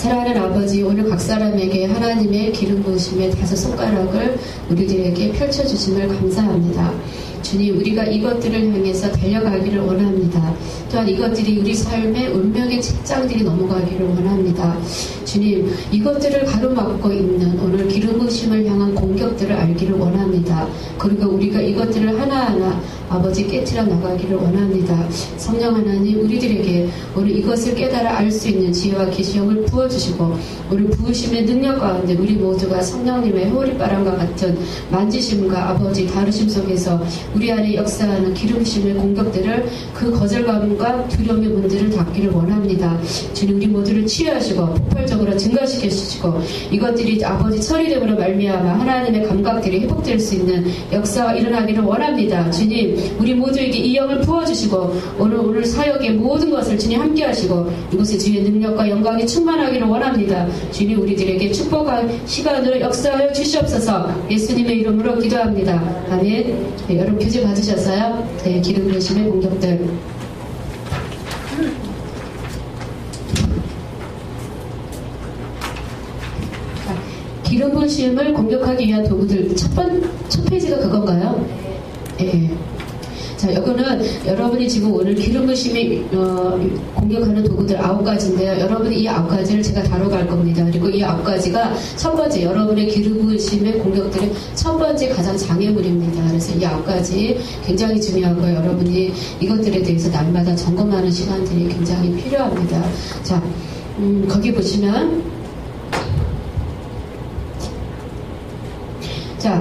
사랑하는 아버지, 오늘 각 사람에게 하나님의 기름 부으심의 5손가락을 우리들에게 펼쳐주심을 감사합니다. 주님, 우리가 이것들을 향해서 달려가기를 원합니다. 또한 이것들이 우리 삶의 운명의 책장들이 넘어가기를 원합니다. 주님, 이것들을 가로막고 있는 오늘 기름 부으심을 향한 공격들을 알기를 원합니다. 그리고 우리가 이것들을 하나하나 아버지 깨트려 나가기를 원합니다. 성령 하나님, 우리들에게 오늘 이것을 깨달아 알 수 있는 지혜와 계시형을 부어주시고 오늘 부으심의 능력 가운데 우리 모두가 성령님의 호리바람과 같은 만지심과 아버지 다루심 속에서 우리 안에 역사하는 기름심의 공격들을 그 거절감과 두려움의 문들을 닫기를 원합니다. 주님, 우리 모두를 치유하시고 폭발적으로 증가시켜 주시고 이것들이 아버지 처리됨으로 말미암아 하나님의 감각들이 회복될 수 있는 역사가 일어나기를 원합니다. 주님, 우리 모두에게 이 영을 부어주시고 오늘 사역의 모든 것을 주님 함께 하시고 이곳에 주의 능력과 영광이 충만하기를 원합니다. 주님, 우리들에게 축복할 시간으로 역사하여 주시옵소서. 예수님의 이름으로 기도합니다. 아멘. 네, 여러분 교재 받으셨어요? 네, 기름 부으심의 공격들. 기름 부으심을 공격하기 위한 도구들 첫 페이지가 그건가요? 네. 자, 여기는 여러분이 지금 오늘 기름 부으심이 공격하는 도구들 9가지인데요. 여러분이 이 9가지를 제가 다뤄갈 겁니다. 그리고 이 9가지가 첫 번째, 여러분의 기름 부으심의 공격들의 첫 번째 가장 장애물입니다. 그래서 이 9가지 굉장히 중요하고요. 여러분이 이것들에 대해서 날마다 점검하는 시간들이 굉장히 필요합니다. 자, 거기 보시면 자,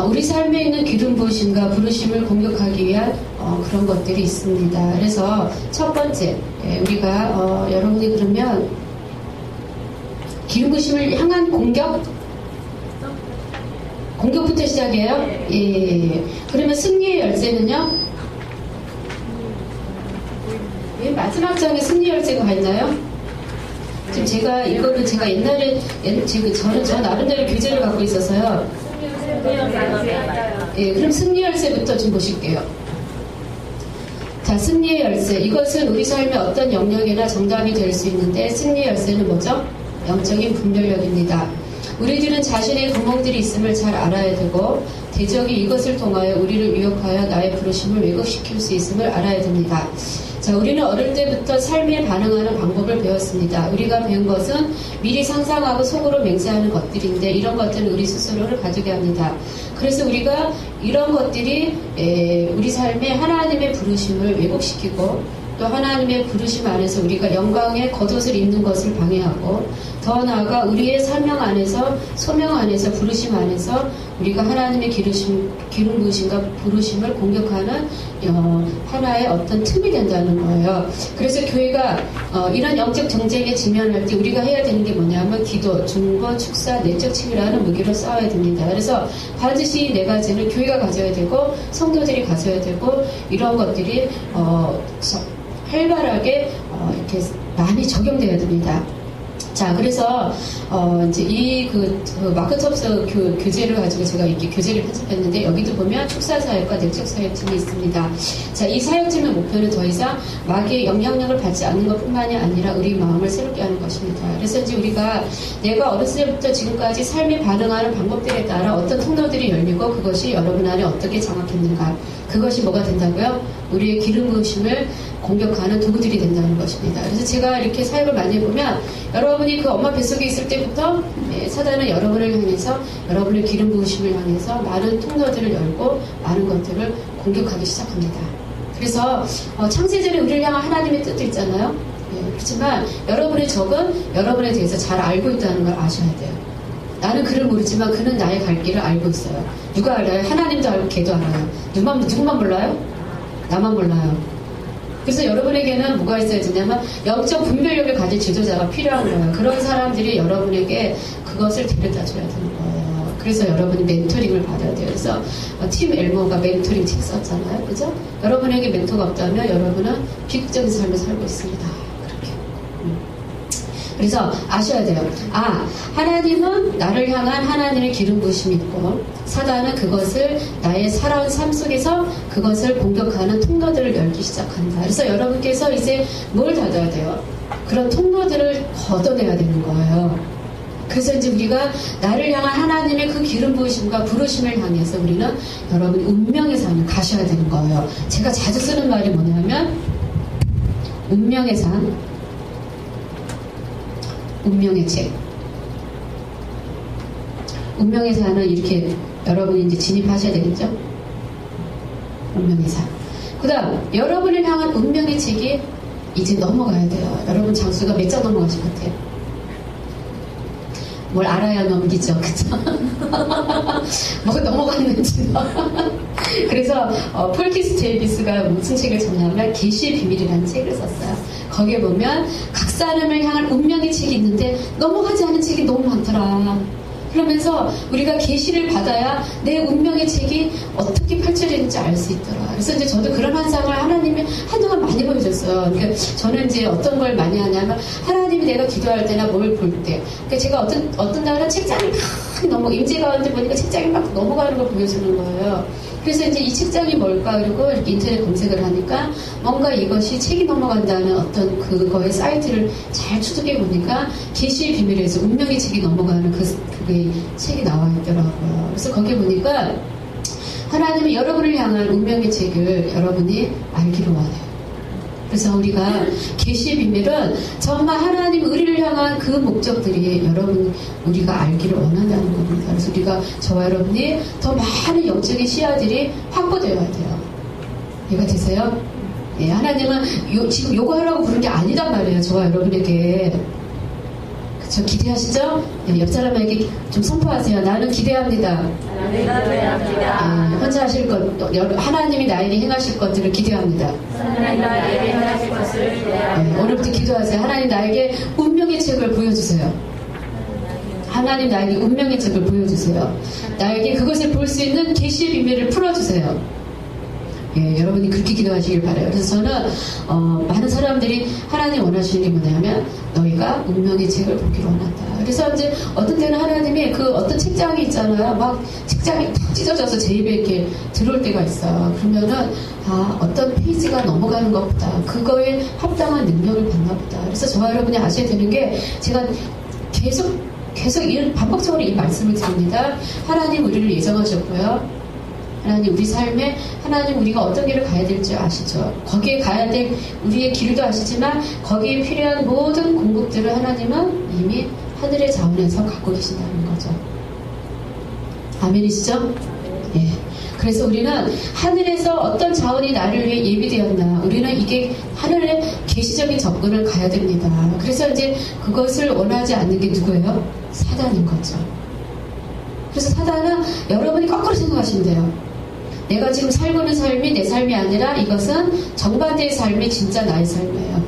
우리 삶에 있는 기름 부으심과 부르심을 공격하기 위한 그런 것들이 있습니다. 그래서 첫 번째, 우리가 여러분이 그러면 기름 부으심을 향한 공격부터 시작해요. 예. 그러면 승리의 열쇠는요? 예, 마지막 장에 승리 열쇠가 가 있나요? 지금 제가 이거를 제가 옛날에 저는 저 나름대로 교재를 갖고 있어서요. 예, 그럼 승리 열쇠부터 좀 보실게요. 자, 승리의 열쇠. 이것은 우리 삶의 어떤 영역이나 정답이 될 수 있는데 승리의 열쇠는 뭐죠? 영적인 분별력입니다. 우리들은 자신의 구멍들이 있음을 잘 알아야 되고 대적이 이것을 통하여 우리를 유혹하여 나의 부르심을 왜곡시킬 수 있음을 알아야 됩니다. 자, 우리는 어릴 때부터 삶에 반응하는 방법을 배웠습니다. 우리가 배운 것은 미리 상상하고 속으로 맹세하는 것들인데 이런 것들은 우리 스스로를 가지게 합니다. 그래서 우리가 이런 것들이 우리 삶에 하나님의 부르심을 왜곡시키고 또 하나님의 부르심 안에서 우리가 영광의 겉옷을 입는 것을 방해하고 더 나아가 우리의 사명 안에서 소명 안에서 부르심 안에서 우리가 하나님의 기름 부으심과 부르심을 공격하는 하나의 어떤 틈이 된다는 거예요. 그래서 교회가 이런 영적 정쟁에 직면할 때 우리가 해야 되는 게 뭐냐면 기도, 중보, 축사, 내적 치유라는 무기로 싸워야 됩니다. 그래서 반드시 이 4가지는 교회가 가져야 되고 성도들이 가져야 되고 이런 것들이 활발하게 이렇게 많이 적용돼야 됩니다. 자, 그래서 이제 이 마크 첩스 교재를 가지고 제가 이렇게 교재를 편집했는데 여기도 보면 축사 사역과 내적 사역팀이 있습니다. 자, 이 사역팀의 목표는 더 이상 마귀의 영향력을 받지 않는 것뿐만이 아니라 우리 마음을 새롭게 하는 것입니다. 그래서 이제 우리가 내가 어렸을 때부터 지금까지 삶에 반응하는 방법들에 따라 어떤 통로들이 열리고 그것이 여러분 안에 어떻게 장악했는가, 그것이 뭐가 된다고요? 우리의 기름 부으심을 공격하는 도구들이 된다는 것입니다. 그래서 제가 이렇게 사역을 많이 해보면 여러분이 그 엄마 뱃속에 있을 때부터 사단은 여러분을 향해서 여러분의 기름 부으심을 향해서 많은 통로들을 열고 많은 것들을 공격하기 시작합니다. 그래서 창세전에 우리를 향한 하나님의 뜻도 있잖아요. 그렇지만 여러분의 적은 여러분에 대해서 잘 알고 있다는 걸 아셔야 돼요. 나는 그를 모르지만 그는 나의 갈 길을 알고 있어요. 누가 알아요? 하나님도 알고 걔도 알아요. 누구만 몰라요? 나만 몰라요. 그래서 여러분에게는 뭐가 있어야 되냐면 영적 분별력을 가진 지도자가 필요한 거예요. 그런 사람들이 여러분에게 그것을 데려다 줘야 되는 거예요. 그래서 여러분이 멘토링을 받아야 돼요. 그래서 팀 엘모가 멘토링 책 썼잖아요. 그죠? 여러분에게 멘토가 없다면 여러분은 비극적인 삶을 살고 있습니다. 그렇게. 그래서 아셔야 돼요. 하나님은 나를 향한 하나님의 기름 부으심이 있고 사단은 그것을 나의 살아온 삶 속에서 그것을 공격하는 통로들을 열기 시작한다. 그래서 여러분께서 이제 뭘 닫아야 돼요? 그런 통로들을 걷어내야 되는 거예요. 그래서 이제 우리가 나를 향한 하나님의 그 기름 부으심과 부르심을 향해서 우리는 여러분 운명의 산을 가셔야 되는 거예요. 제가 자주 쓰는 말이 뭐냐면 운명의 산, 운명의 책. 운명의 산은 이렇게 여러분이 이제 진입하셔야 되겠죠? 운명의 산. 그 다음, 여러분을 향한 운명의 책이 이제 넘어가야 돼요. 여러분 장수가 몇 장 넘어가실 것 같아요? 뭘 알아야 넘기죠. 그쵸? 뭐 넘어갔는지. 그래서 폴키스 제이비스가 무슨 책을 썼냐면 계시의 비밀이라는 책을 썼어요. 거기에 보면 각 사람을 향한 운명의 책이 있는데 넘어가지 않은 책이 너무 많더라. 그러면서 우리가 계시를 받아야 내 운명의 책이 어떻게 펼쳐지는지 알 수 있더라. 그래서 이제 저도 그런 환상을 하나님이 한동안 많이 보여줬어요. 그러니까 저는 이제 어떤 걸 많이 하냐면 하나님이 내가 기도할 때나 뭘 볼 때, 그러니까 제가 어떤 날은 책장이 막 임재 가운데 보니까 책장이 막 넘어가는 걸 보여주는 거예요. 그래서 이제 이 책장이 뭘까 그리고 이렇게 인터넷 검색을 하니까 뭔가 이것이 책이 넘어간다는 어떤 그거의 사이트를 잘 추적해 보니까 계시의 비밀에서 운명의 책이 넘어가는 그게 책이 나와 있더라고요. 그래서 거기 보니까 하나님이 여러분을 향한 운명의 책을 여러분이 알기를 원해요. 그래서 우리가 계시의 비밀은 정말 하나님 우리를 향한 그 목적들이 우리가 알기를 원한다는 겁니다. 그래서 우리가 저와 여러분이 더 많은 영적인 시야들이 확보되어야 돼요. 이해가 되세요? 예, 하나님은 지금 요거 하라고 부른 게 아니단 말이에요. 저와 여러분에게. 그쵸? 기대하시죠? 예, 옆 사람에게 좀 선포하세요. 나는 기대합니다. 예, 혼자 하실 것, 하나님이 나에게 행하실 것들을 기대합니다. 예, 오늘부터 기도하세요. 하나님 나에게 운명의 책을 보여주세요. 하나님 나에게 운명의 책을 보여주세요. 나에게 그것을 볼 수 있는 계시의 비밀을 풀어주세요. 예, 여러분이 그렇게 기도하시길 바라요. 그래서 저는 많은 사람들이 하나님 원하시는 게 뭐냐면 너희가 운명의 책을 보기를 원한다. 그래서 이제 어떤 때는 하나님이 그 어떤 책장이 있잖아요. 막 책장이 탁 찢어져서 제 입에 이렇게 들어올 때가 있어요. 그러면은 어떤 페이지가 넘어가는 것보다 그거에 합당한 능력을 받나 보다. 그래서 저와 여러분이 아셔야 되는 게 제가 계속 반복적으로 이 말씀을 드립니다. 하나님 우리를 예정하셨고요. 하나님 우리 삶에 하나님 우리가 어떤 길을 가야 될지 아시죠? 거기에 가야 될 우리의 길도 아시지만 거기에 필요한 모든 공급들을 하나님은 이미 하늘의 자원에서 갖고 계신다는 거죠. 아멘이시죠? 예. 그래서 우리는 하늘에서 어떤 자원이 나를 위해 예비되었나, 우리는 이게 하늘의 계시적인 접근을 가야 됩니다. 그래서 이제 그것을 원하지 않는 게 누구예요? 사단인 거죠. 그래서 사단은 여러분이 거꾸로 생각하시면 돼요. 내가 지금 살고 있는 삶이 내 삶이 아니라 이것은 정반대의 삶이 진짜 나의 삶이에요.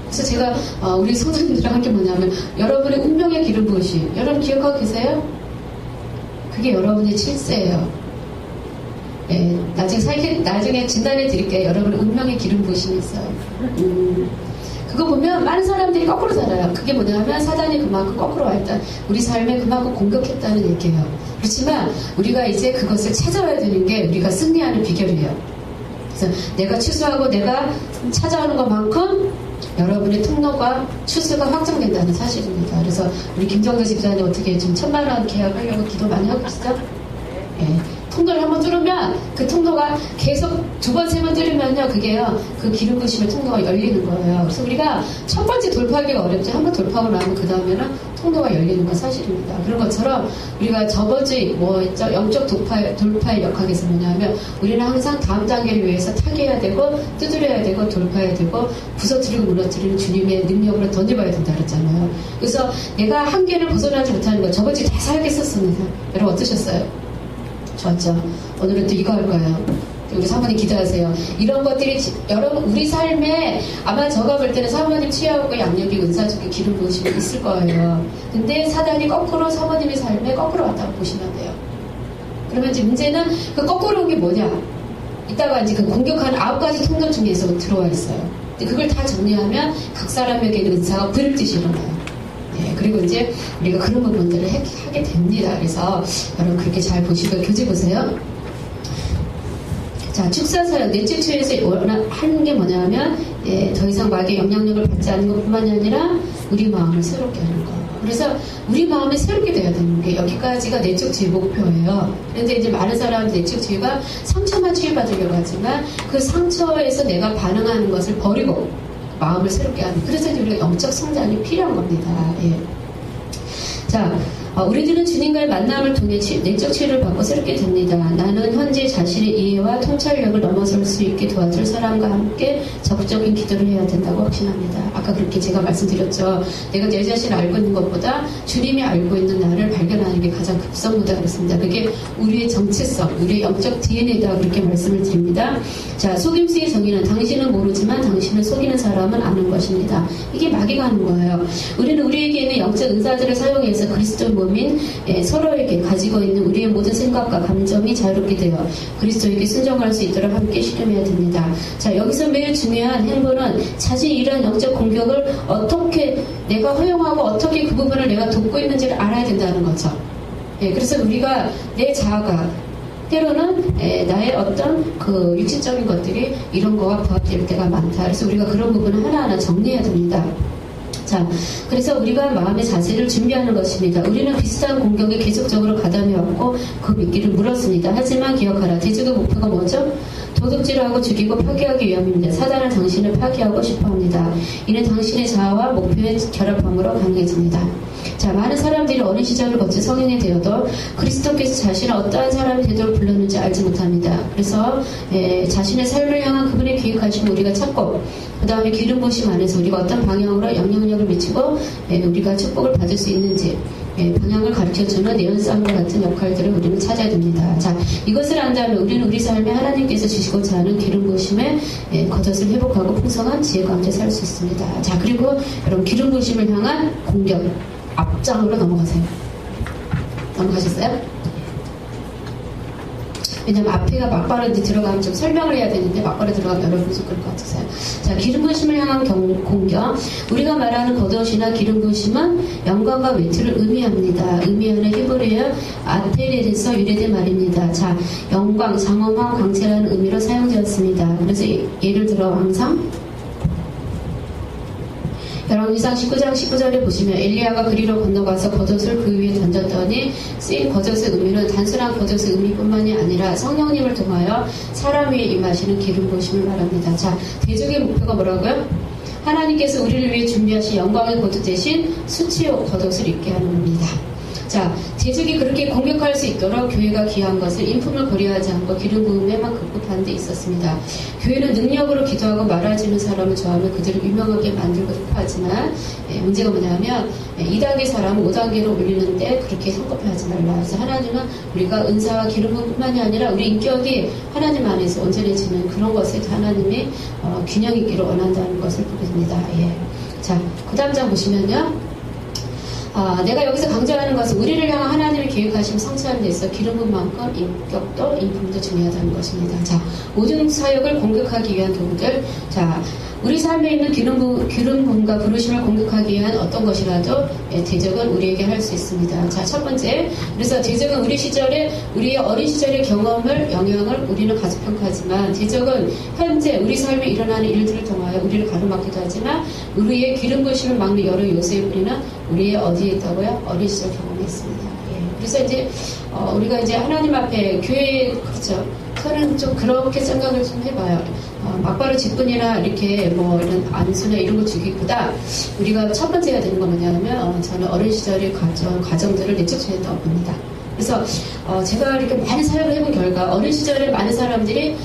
그래서 제가 우리 성도님들이랑 한 게 뭐냐면 여러분의 운명의 기름 부으심, 여러분 기억하고 계세요? 그게 여러분의 칠세예요. 예, 나중에 진단해 드릴게요. 여러분의 운명의 기름 부으심이 있어요. 그거 보면 많은 사람들이 거꾸로 살아요. 그게 뭐냐면 사단이 그만큼 거꾸로 와 있다. 우리 삶에 그만큼 공격했다는 얘기예요. 그렇지만 우리가 이제 그것을 찾아와야 되는 게 우리가 승리하는 비결이에요. 그래서 내가 추수하고 내가 찾아오는 것만큼 여러분의 통로가 추수가 확정된다는 사실입니다. 그래서 우리 김정도 집사님 어떻게 좀 1,000만 원 계약하려고 기도 많이 하고 계시죠? 예. 통로를 한번 뚫으면 그 통로가 계속 2번, 3번 뚫으면요, 그게요, 그 기름 부으심의 통로가 열리는 거예요. 그래서 우리가 첫 번째 돌파하기가 어렵지, 한번 돌파하고 나면 그 다음에는 통로가 열리는 건 사실입니다. 그런 것처럼 우리가 저번주에 뭐 있죠? 영적 돌파의 역학에서 뭐냐면 우리는 항상 다음 단계를 위해서 타개해야 되고 두드려야 되고 돌파해야 되고 부서뜨리고 무너뜨리는 주님의 능력으로 던져봐야 된다 그랬잖아요. 그래서 내가 한계를 벗어나지 못하는 거 저번주에 다 사역했었습니다. 여러분 어떠셨어요? 좋았죠? 오늘은 또 이거 할 거예요. 우리 사모님 기도하세요. 이런 것들이 여러분 우리 삶에 아마 제가 볼 때는 사모님 치유하고 양육이 은사주기 기름 부으심이 있을 거예요. 근데 사단이 거꾸로 사모님의 삶에 거꾸로 왔다고 보시면 돼요. 그러면 이제 문제는 그 거꾸로 온 게 뭐냐? 이따가 이제 그 공격하는 9가지 통로 중에서 들어와 있어요. 근데 그걸 다 정리하면 각 사람에게는 은사가 부를 듯이 일어나요. 이제 우리가 그런 부분들을 하게 됩니다. 그래서 여러분 그렇게 잘 보시고 교재 보세요. 자, 축사사역, 내적 치유에서 하는 게 뭐냐면, 더 이상 마귀의 영향력을 받지 않는 것 뿐만이 아니라, 우리 마음을 새롭게 하는 거. 그래서, 우리 마음이 새롭게 돼야 되는 게, 여기까지가 내적 치유 목표예요. 그런데 이제 많은 사람은 내적 치유가 상처만 치유받으려고 하지만, 그 상처에서 내가 반응하는 것을 버리고, 마음을 새롭게 하는. 그래서 이제 우리가 영적 성장이 필요한 겁니다. 예. 자, 우리들은 주님과의 만남을 통해 내적 치유를 받고 새롭게 됩니다. 나는 현재 자신의 이해와 통찰력을 넘어설 수 있게 도와줄 사람과 함께 적극적인 기도를 해야 된다고 확신합니다. 아까 그렇게 제가 말씀드렸죠. 내가 내 자신을 알고 있는 것보다 주님이 알고 있는 나를 발견하는 게 가장 급선무다 그랬습니다. 그게 우리의 정체성, 우리의 영적 DNA다 그렇게 말씀을 드립니다. 자, 속임수의 정의는 당신은 모르지만 당신을 속이는 사람은 아는 것입니다. 이게 마귀가 하는 거예요. 우리는 우리에게 있는 영적 은사들을 사용해서 그리스도의 몸인 서로에게 가지고 있는 우리의 모든 생각과 감정이 자유롭게 되어 그리스도에게 순종할 수 있도록 함께 실험해야 됩니다. 자, 여기서 매우 중요한 행보는 자신이 이러한 영적 공격을 어떻게 내가 허용하고 어떻게 그 부분을 내가 돕고 있는지를 알아야 된다는 거죠. 그래서 우리가 내 자아가 때로는 나의 어떤 그 육신적인 것들이 이런 거와 부합될 때가 많다. 그래서 우리가 그런 부분을 하나하나 정리해야 됩니다. 자, 그래서 우리가 마음의 자세를 준비하는 것입니다. 우리는 비슷한 공격에 계속적으로 가담해왔고 그 미끼를 물었습니다. 하지만 기억하라. 대적의 목표가 뭐죠? 도둑질하고 죽이고 파괴하기 위함입니다. 사단은 당신을 파괴하고 싶어합니다. 이는 당신의 자아와 목표의 결합함으로 가능해집니다. 자, 많은 사람들이 어린 시절을 거쳐 성인이 되어도 그리스도께서 자신을 어떠한 사람이 되도록 불렀는지 알지 못합니다. 그래서 자신의 삶을 향한 그분의 계획하심을 우리가 찾고 그 다음에 기름 부으심 안에서 우리가 어떤 방향으로 영향력을 미치고 우리가 축복을 받을 수 있는지 방향을 가르쳐주는 예언싸움과 같은 역할들을 우리는 찾아야 됩니다. 자, 이것을 안다면 우리는 우리 삶에 하나님께서 주시고자 하는 기름 부으심의 겉옷을 회복하고 풍성한 지혜 가운데 살 수 있습니다. 자, 그리고 여러분 기름 부으심을 향한 공격 앞장으로 넘어가세요. 넘어가셨어요? 왜냐면 앞에가 막바로 들어가면 좀 설명을 해야 되는데 막바로 들어가면 여러분 좀 그럴 것 같아서요. 자, 기름 부으심을 향한 공격. 우리가 말하는 겉옷이나 기름 부으심은 영광과 외투를 의미합니다. 의미하는 히브리어 아테렐에서 유래된 말입니다. 자, 영광, 장엄한 광채라는 의미로 사용되었습니다. 그래서 예를 들어 왕상, 열왕기상 19장 19절에 보시면 엘리야가 그리로 건너가서 겉옷을 그 위에 던졌더니 쓰인 겉옷의 의미는 단순한 겉옷의 의미뿐만이 아니라 성령님을 통하여 사람 위에 임하시는 기름 부으심을 말합니다. 자, 대적의 목표가 뭐라고요? 하나님께서 우리를 위해 준비하신 영광의 겉옷 대신 수치의 겉옷을 입게 하는 겁니다. 자, 대적이 그렇게 공격할 수 있도록 교회가 기여한 것을 인품을 고려하지 않고 기름 부음에만 급급한 데 있었습니다. 교회는 능력으로 기도하고 말아주는 사람을 좋아하며 그들을 유명하게 만들고 싶어 하지만 문제가 뭐냐면 2단계 사람을 5단계로 올리는데 그렇게 성급해하지 말라. 그래서 하나님은 우리가 은사와 기름 부음뿐만이 아니라 우리 인격이 하나님 안에서 온전해지는 그런 것에 하나님이 균형 있기를 원한다는 것을 보게 됩니다. 예. 자, 그 다음 장 보시면요. 내가 여기서 강조하는 것은 우리를 향한 하나님의 계획하심 성취하는 데 있어 기름 부음만큼 인격도 인품도 중요하다는 것입니다. 자, 모든 사역을 공격하기 위한 도구들. 자, 우리 삶에 있는 기름 부음과 부르심을 공격하기 위한 어떤 것이라도 대적은 우리에게 할 수 있습니다. 자, 첫 번째. 그래서 대적은 우리의 어린 시절의 영향을 우리는 가족평가하지만 대적은 현재 우리 삶에 일어나는 일들을 통하여 우리를 가로막기도 하지만 우리의 기름 부으심을 막는 여러 요소의 뿌리는 우리의 어디에 있다고요? 어린 시절 경험했습니다. 예. 그래서 이제 우리가 이제 하나님 앞에 교회에 그렇죠. 저는 좀 그렇게 생각을 좀 해봐요. 막바로 직분이나 이렇게 뭐 이런 안수나 이런 거 주기보다 우리가 첫 번째 해야 되는 건 뭐냐면 저는 어린 시절의 과정들을 내적 지냈다고 봅니다. 그래서 제가 이렇게 많은 사역을 해본 결과 어린 시절에 많은 사람들이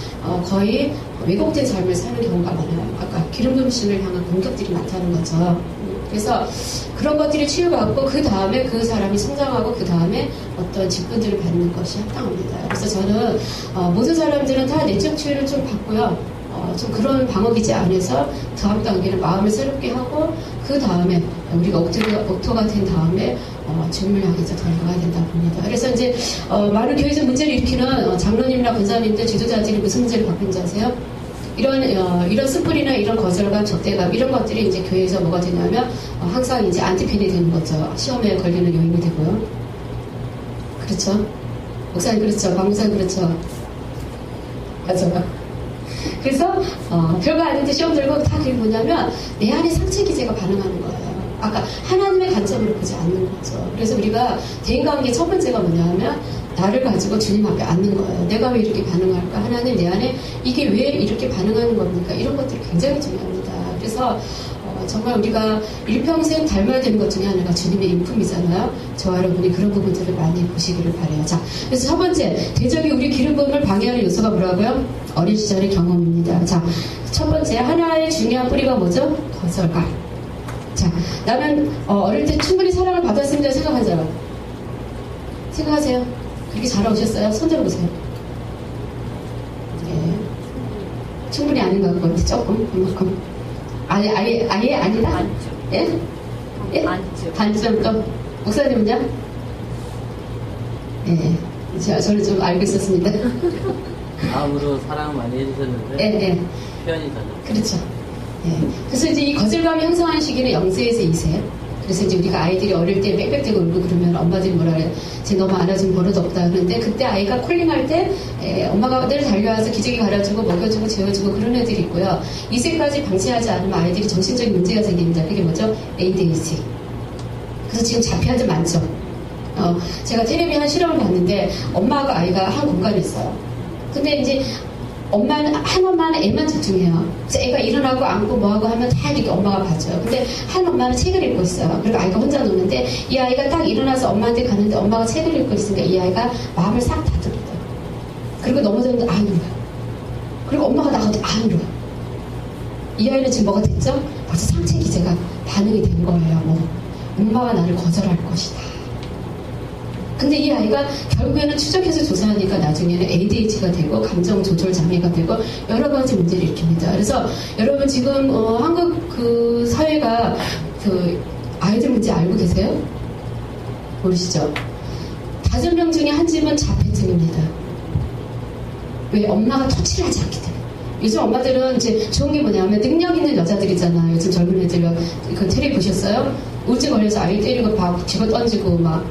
거의 왜곡된 삶을 사는 경우가 많아요. 아까 기름 부으심을 향한 공격들이 많다는 거죠. 그래서 그런 것들이 치유받고 그 다음에 그 사람이 성장하고 그 다음에 어떤 직분들을 받는 것이 합당합니다. 그래서 저는 모든 사람들은 다 내적 치유를 좀 받고요. 좀 그런 방어기제 안에서 다음 단계는 마음을 새롭게 하고 그 다음에 우리가 옥토가 된 다음에 주님을 향해서 더 나가야 된다고 봅니다. 그래서 이제 많은 교회에서 문제를 일으키는 장로님이나 권사님들, 지도자들이 무슨 문제를 갖고 있는지 아세요? 이런 습불이나 이런 거절감, 적대감 이런 것들이 이제 교회에서 뭐가 되냐면 항상 이제 안티펜이 되는 거죠. 시험에 걸리는 요인이 되고요. 그렇죠? 목사님 그렇죠? 박 목사님 그렇죠? 맞아요. 그래서 별거 아닌데 시험 들고 다 그게 뭐냐면 내 안에 상체 기제가 반응하는 거예요. 아까 하나님의 관점으로 보지 않는 거죠. 그래서 우리가 대인관계 첫 번째가 뭐냐면 나를 가지고 주님 앞에 앉는 거예요. 내가 왜 이렇게 반응할까? 하나님 내 안에 이게 왜 이렇게 반응하는 겁니까? 이런 것들이 굉장히 중요합니다. 그래서 정말 우리가 일평생 닮아야 되는 것 중에 하나가 주님의 인품이잖아요. 저와 여러분이 그런 부분들을 많이 보시기를 바라요. 자, 그래서 첫 번째, 대적이 우리 기름 부음을 방해하는 요소가 뭐라고요? 어린 시절의 경험입니다. 자, 첫 번째, 하나의 중요한 뿌리가 뭐죠? 거절감. 자, 나는 어릴 때 충분히 사랑을 받았습니다 생각한 사람. 생각하세요. 그렇게 자라오셨어요? 손 들어보세요. 네. 충분히 아닌 것 같고, 조금, 그만큼. 아예 아니다? 반쯤. 예? 예? 반쯤. 반쯤 또. 목사님은요? 예. 저는 좀 알고 있었습니다. 마음으로 사랑 많이 해주셨는데 예, 예. 표현이 다르죠. 그렇죠. 예. 그래서 이제 이 거절감이 형성하는 시기는 0세에서 2세. 그래서 이제 우리가 아이들이 어릴 때 빽빽대고 울고 그러면 엄마들이 뭐라 그래. 쟤 너무 안아주면 버릇 없다. 그런데 그때 아이가 콜링할 때 엄마가 늘 달려와서 기저귀 갈아주고 먹여주고 재워주고 그런 애들이 있고요. 2세까지 방치하지 않으면 아이들이 정신적인 문제가 생깁니다. 그게 뭐죠? ADHD. 그래서 지금 자폐아들 많죠. 제가 텔레비 한 실험을 봤는데 엄마하고 아이가 한 공간에 있어요. 근데 이제 엄마는 애만 집중해요. 그래서 애가 일어나고 앉고 뭐하고 하면 다 이렇게 엄마가 봐줘요. 근데 한 엄마는 책을 읽고 있어요. 그리고 아이가 혼자 노는데 이 아이가 딱 일어나서 엄마한테 가는데 엄마가 책을 읽고 있으니까 이 아이가 마음을 싹 다듬어요. 그리고 넘어졌는데 안 울어요. 그리고 엄마가 나가도 안 울어요. 이 아이는 지금 뭐가 됐죠? 벌써 상체 기제가 반응이 된 거예요. 뭐 엄마가 나를 거절할 것이다. 근데 이 아이가 결국에는 추적해서 조사하니까 나중에는 ADHD가 되고 감정 조절 장애가 되고 여러 가지 문제를 일으킵니다. 그래서 여러분 지금 한국 그 사회가 그 아이들 문제 알고 계세요? 모르시죠? 5명 중에 한 집은 자폐증입니다. 왜? 엄마가 터치를 하지 않기 때문에. 요즘 엄마들은 이제 좋은 게 뭐냐면 능력 있는 여자들이잖아요. 요즘 젊은 애들 그 텔레비 보셨어요? 우울증 걸려서 아이 때리고 밥 집어 던지고 막.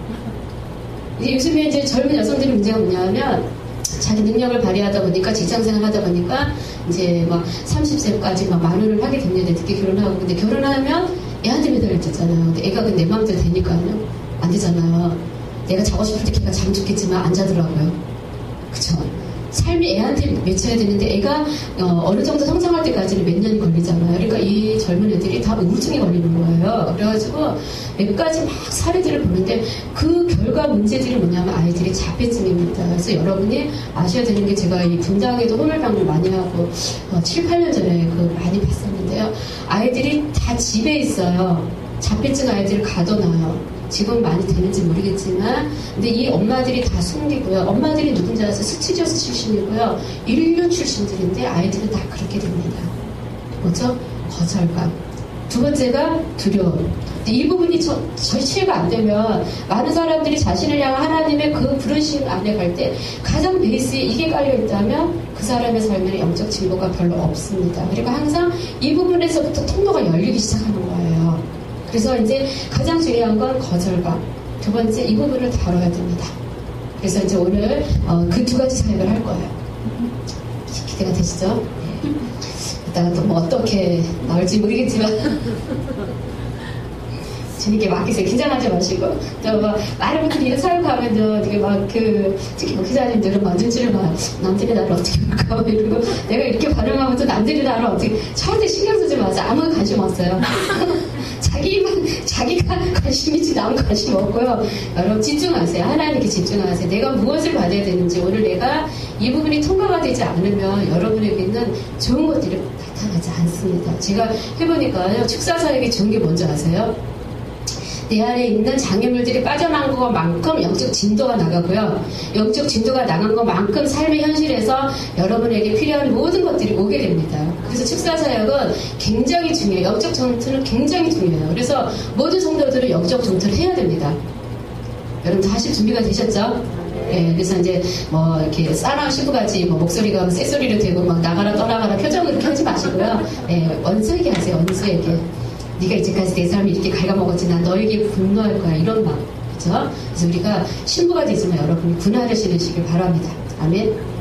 요즘에 이제 젊은 여성들의 문제가 뭐냐면 자기 능력을 발휘하다 보니까 직장생활 하다 보니까 이제 막 30세까지 막 만원을 하게 됩니다. 특히 결혼하고. 근데 결혼하면 애한테 매달렸잖아요. 근데 애가 내 마음대로 되니까요. 안 되잖아요. 내가 자고 싶을 때 걔가 잠 좋겠지만 안 자더라고요. 그쵸? 삶이 애한테 맺혀야 되는데 애가 어느 정도 성장할 때까지는 몇 년이 걸리잖아요. 그러니까 이 젊은 애들이 다 우울증에 걸리는 거예요. 그래가지고 몇 가지 막 사례들을 보는데 그 결과 문제들이 뭐냐면 아이들이 자폐증입니다. 그래서 여러분이 아셔야 되는 게 제가 이 분당에도 호밀방을 많이 하고 7, 8년 전에 그 많이 봤었는데요. 아이들이 다 집에 있어요. 자폐증 아이들을 가둬놔요. 지금 많이 되는지 모르겠지만 근데 이 엄마들이 다 숨기고요. 엄마들이 누군지 아세요? 스튜디오스 출신이고요. 인류 출신들인데 아이들은 다 그렇게 됩니다. 뭐죠? 거절감. 두 번째가 두려움. 이 부분이 저희 치유가 안 되면 많은 사람들이 자신을 향한 하나님의 그 부르심 안에 갈 때 가장 베이스에 이게 깔려 있다면 그 사람의 삶에는 영적 진보가 별로 없습니다. 그러니까 항상 이 부분에서부터 통로가 열리기 시작하는 거예요. 그래서 이제 가장 중요한 건 거절감. 두 번째 이 부분을 다뤄야 됩니다. 그래서 이제 오늘 그 두 가지 사역을 할 거예요. 기대가 되시죠? 네. 이따가 또 뭐 어떻게 나올지 모르겠지만 주님께 맡기세요. 긴장하지 마시고 또 많은 분들이 사역하면은 되게 특히 목회자님들은 막 눈치를 막 남들이 나를 어떻게 볼까 이러고 내가 이렇게 반응하면 또 남들이 나를 어떻게 절대 신경 쓰지 마세요. 아무 관심 없어요. 자기가 관심이지 남 관심 없고요. 여러분 집중하세요. 하나님께 집중하세요. 내가 무엇을 받아야 되는지 오늘 내가 이 부분이 통과가 되지 않으면 여러분에게는 좋은 것들이 나타나지 않습니다. 제가 해보니까요. 축사사역이 좋은 게 뭔지 아세요? 내 안에 있는 장애물들이 빠져나간 것만큼 영적 진도가 나가고요. 영적 진도가 나간 것만큼 삶의 현실에서 여러분에게 필요한 모든 것들이 오게 됩니다. 그래서 축사사역은 굉장히 중요해요. 영적 전투는 굉장히 중요해요. 그래서 모든 성도들은 영적 전투를 해야 됩니다. 여러분 다 하실 준비가 되셨죠? 예, 그래서 이제 뭐 이렇게 사나운 신부같이 뭐 목소리가 쎄소리로 되고 막 나가라 떠나가라 표정을 이렇게 하지 마시고요. 예, 원수에게 하세요. 원수에게. 네가 이제까지 내 삶을 이렇게 갉아먹었지. 난 너에게 분노할 거야. 이런 마음. 그렇죠? 그래서 우리가 신부가 되지만 여러분이 군화를 신으시길 바랍니다. 아멘.